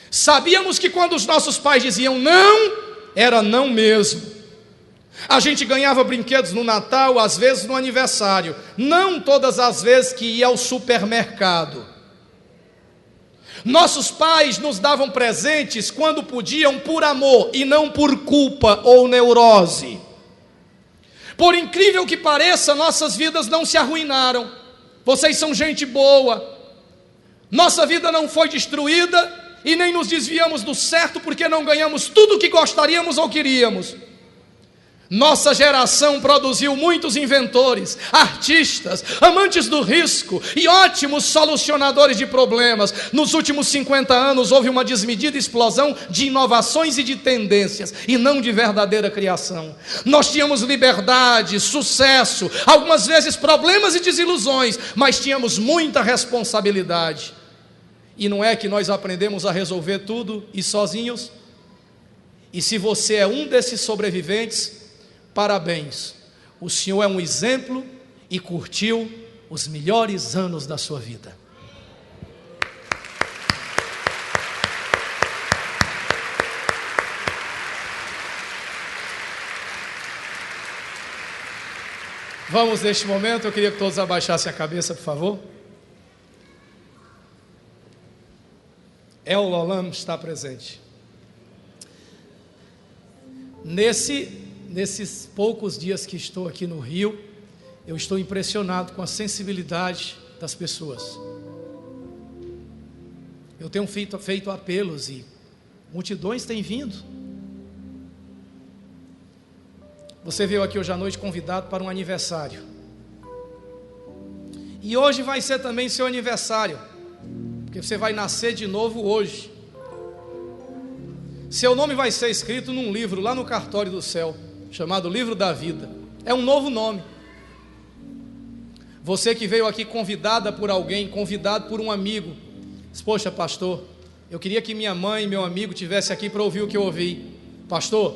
Sabíamos que quando os nossos pais diziam não, era não mesmo. A gente ganhava brinquedos no Natal, às vezes no aniversário, não todas as vezes que ia ao supermercado. Nossos pais nos davam presentes quando podiam por amor e não por culpa ou neurose. Por incrível que pareça, nossas vidas não se arruinaram. Vocês são gente boa. Nossa vida não foi destruída e nem nos desviamos do certo porque não ganhamos tudo o que gostaríamos ou queríamos. Nossa geração produziu muitos inventores, artistas, amantes do risco e ótimos solucionadores de problemas. Nos últimos 50 anos houve uma desmedida explosão de inovações e de tendências, e não de verdadeira criação. Nós tínhamos liberdade, sucesso, algumas vezes problemas e desilusões, mas tínhamos muita responsabilidade. E não é que nós aprendemos a resolver tudo e sozinhos? E se você é um desses sobreviventes, parabéns, o senhor é um exemplo e curtiu os melhores anos da sua vida. Vamos, neste momento, eu queria que todos abaixassem a cabeça, por favor. El Olam está presente. Nesses poucos dias que estou aqui no Rio, eu estou impressionado com a sensibilidade das pessoas. Eu tenho feito apelos e multidões têm vindo. Você veio aqui hoje à noite convidado para um aniversário. E hoje vai ser também seu aniversário, porque você vai nascer de novo hoje. Seu nome vai ser escrito num livro lá no cartório do céu, chamado Livro da Vida. É um novo nome. Você que veio aqui convidada por alguém, convidado por um amigo. Poxa, pastor, eu queria que minha mãe e meu amigo estivessem aqui para ouvir o que eu ouvi. Pastor,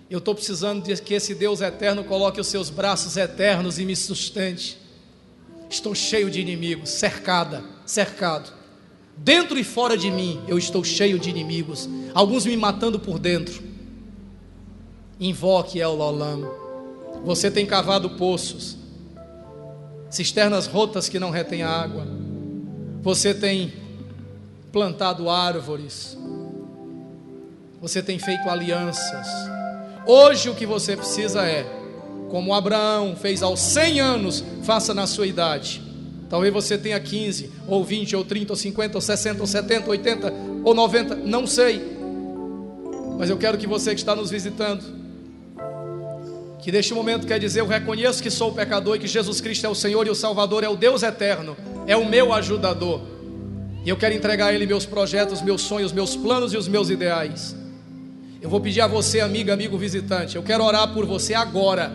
eu estou precisando de que esse Deus eterno coloque os seus braços eternos e me sustente. Estou cheio de inimigos, cercado. Dentro e fora de mim eu estou cheio de inimigos, alguns me matando por dentro. Invoque El Olam. Você tem cavado poços, cisternas rotas que não retêm água. Você tem plantado árvores. Você tem feito alianças. Hoje o que você precisa é, como Abraão fez aos 100 anos, faça na sua idade. Talvez você tenha 15, ou 20, ou 30, ou 50, ou 60, ou 70, 80, ou 90, não sei. Mas eu quero que você que está nos visitando, que neste momento quer dizer: eu reconheço que sou pecador e que Jesus Cristo é o Senhor e o Salvador, é o Deus eterno, é o meu ajudador. E eu quero entregar a Ele meus projetos, meus sonhos, meus planos e os meus ideais. Eu vou pedir a você, amiga, amigo visitante, eu quero orar por você agora.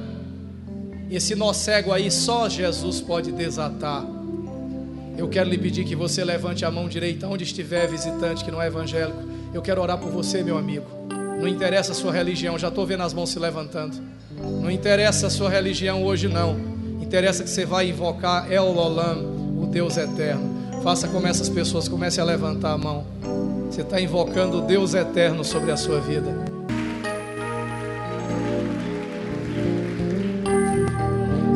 Esse nó cego aí só Jesus pode desatar. Eu quero lhe pedir que você levante a mão direita onde estiver, visitante que não é evangélico. Eu quero orar por você, meu amigo. Não interessa a sua religião, já estou vendo as mãos se levantando. Não interessa a sua religião hoje não. Interessa que você vai invocar El Olam, o Deus eterno. Faça como essas pessoas, comece a levantar a mão. Você está invocando o Deus eterno sobre a sua vida.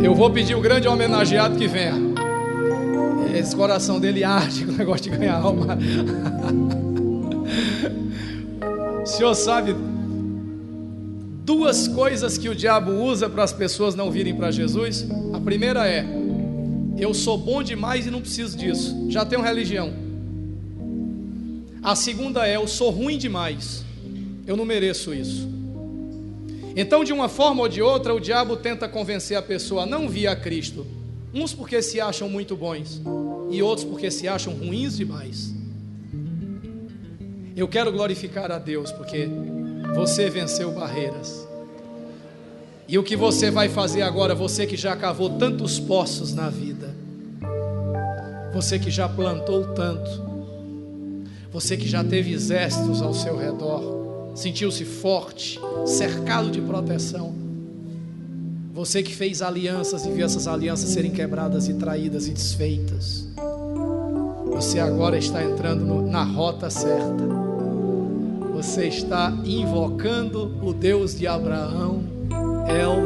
Eu vou pedir o grande homenageado que venha. Esse coração dele arde com o negócio de ganhar alma. O senhor sabe duas coisas que o diabo usa para as pessoas não virem para Jesus? A primeira é: eu sou bom demais e não preciso disso, já tenho religião. A segunda é: eu sou ruim demais, eu não mereço isso. Então, de uma forma ou de outra, o diabo tenta convencer a pessoa a não vir a Cristo. Uns porque se acham muito bons e outros porque se acham ruins demais. Eu quero glorificar a Deus porque você venceu barreiras. E o que você vai fazer agora, você que já cavou tantos poços na vida, você que já plantou tanto, você que já teve exércitos ao seu redor, sentiu-se forte, cercado de proteção, você que fez alianças e viu essas alianças serem quebradas e traídas e desfeitas, você agora está entrando na rota certa. Você está invocando o Deus de Abraão, El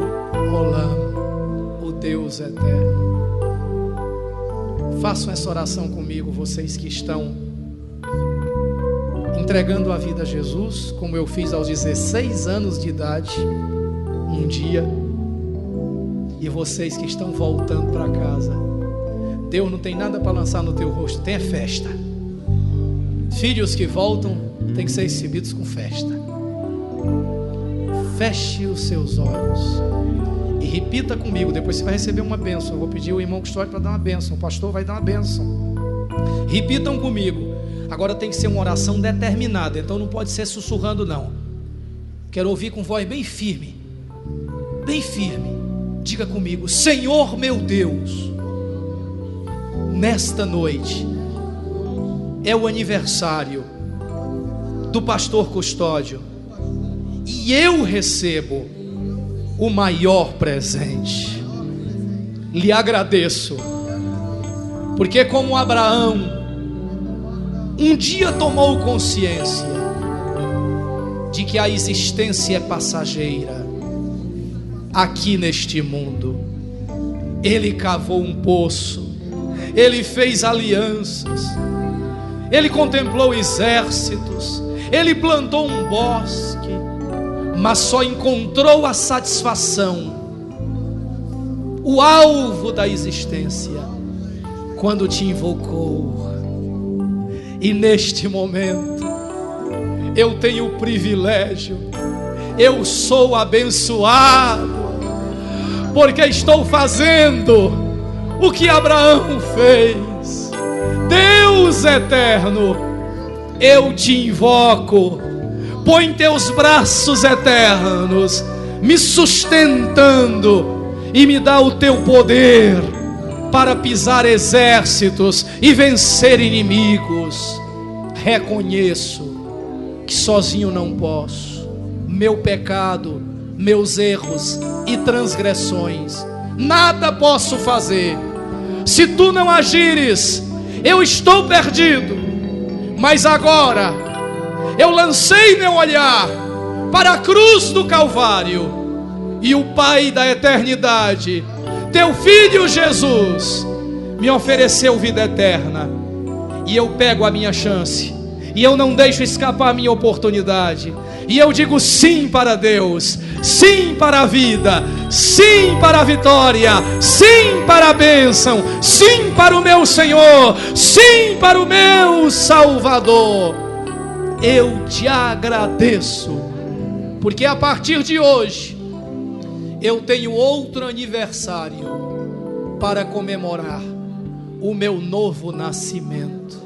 Olam, o Deus eterno. Façam essa oração comigo, vocês que estão entregando a vida a Jesus, como eu fiz aos 16 anos de idade, um dia, e vocês que estão voltando para casa. Deus não tem nada para lançar no teu rosto, tem festa. Filhos que voltam têm que ser recebidos com festa. Feche os seus olhos e repita comigo. Depois você vai receber uma bênção. Eu vou pedir o irmão Custódio para dar uma bênção. O pastor vai dar uma bênção. Repitam comigo. Agora tem que ser uma oração determinada, então não pode ser sussurrando não. Quero ouvir com voz bem firme. Bem firme. Diga comigo: Senhor meu Deus, nesta noite é o aniversário do pastor Custódio e eu recebo o maior presente. Lhe agradeço, porque como Abraão um dia tomou consciência de que a existência é passageira aqui neste mundo, ele cavou um poço, ele fez alianças, ele contemplou exércitos, ele plantou um bosque, mas só encontrou a satisfação, o alvo da existência, quando te invocou. E neste momento eu tenho o privilégio, eu sou abençoado, porque estou fazendo o que Abraão fez. Deus eterno, eu te invoco, põe teus braços eternos me sustentando e me dá o teu poder para pisar exércitos e vencer inimigos. Reconheço que sozinho não posso. Meu pecado, meus erros e transgressões, nada posso fazer. Se tu não agires, eu estou perdido. Mas agora eu lancei meu olhar para a cruz do Calvário, e o Pai da eternidade, teu Filho Jesus, me ofereceu vida eterna. E eu pego a minha chance, e eu não deixo escapar a minha oportunidade, e eu digo sim para Deus, sim para a vida, sim para a vitória, sim para a bênção, sim para o meu Senhor, sim para o meu Salvador. Eu te agradeço, porque a partir de hoje eu tenho outro aniversário para comemorar o meu novo nascimento,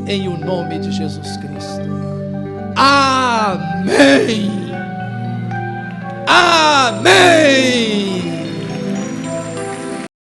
em o nome de Jesus Cristo. Amém. Amém.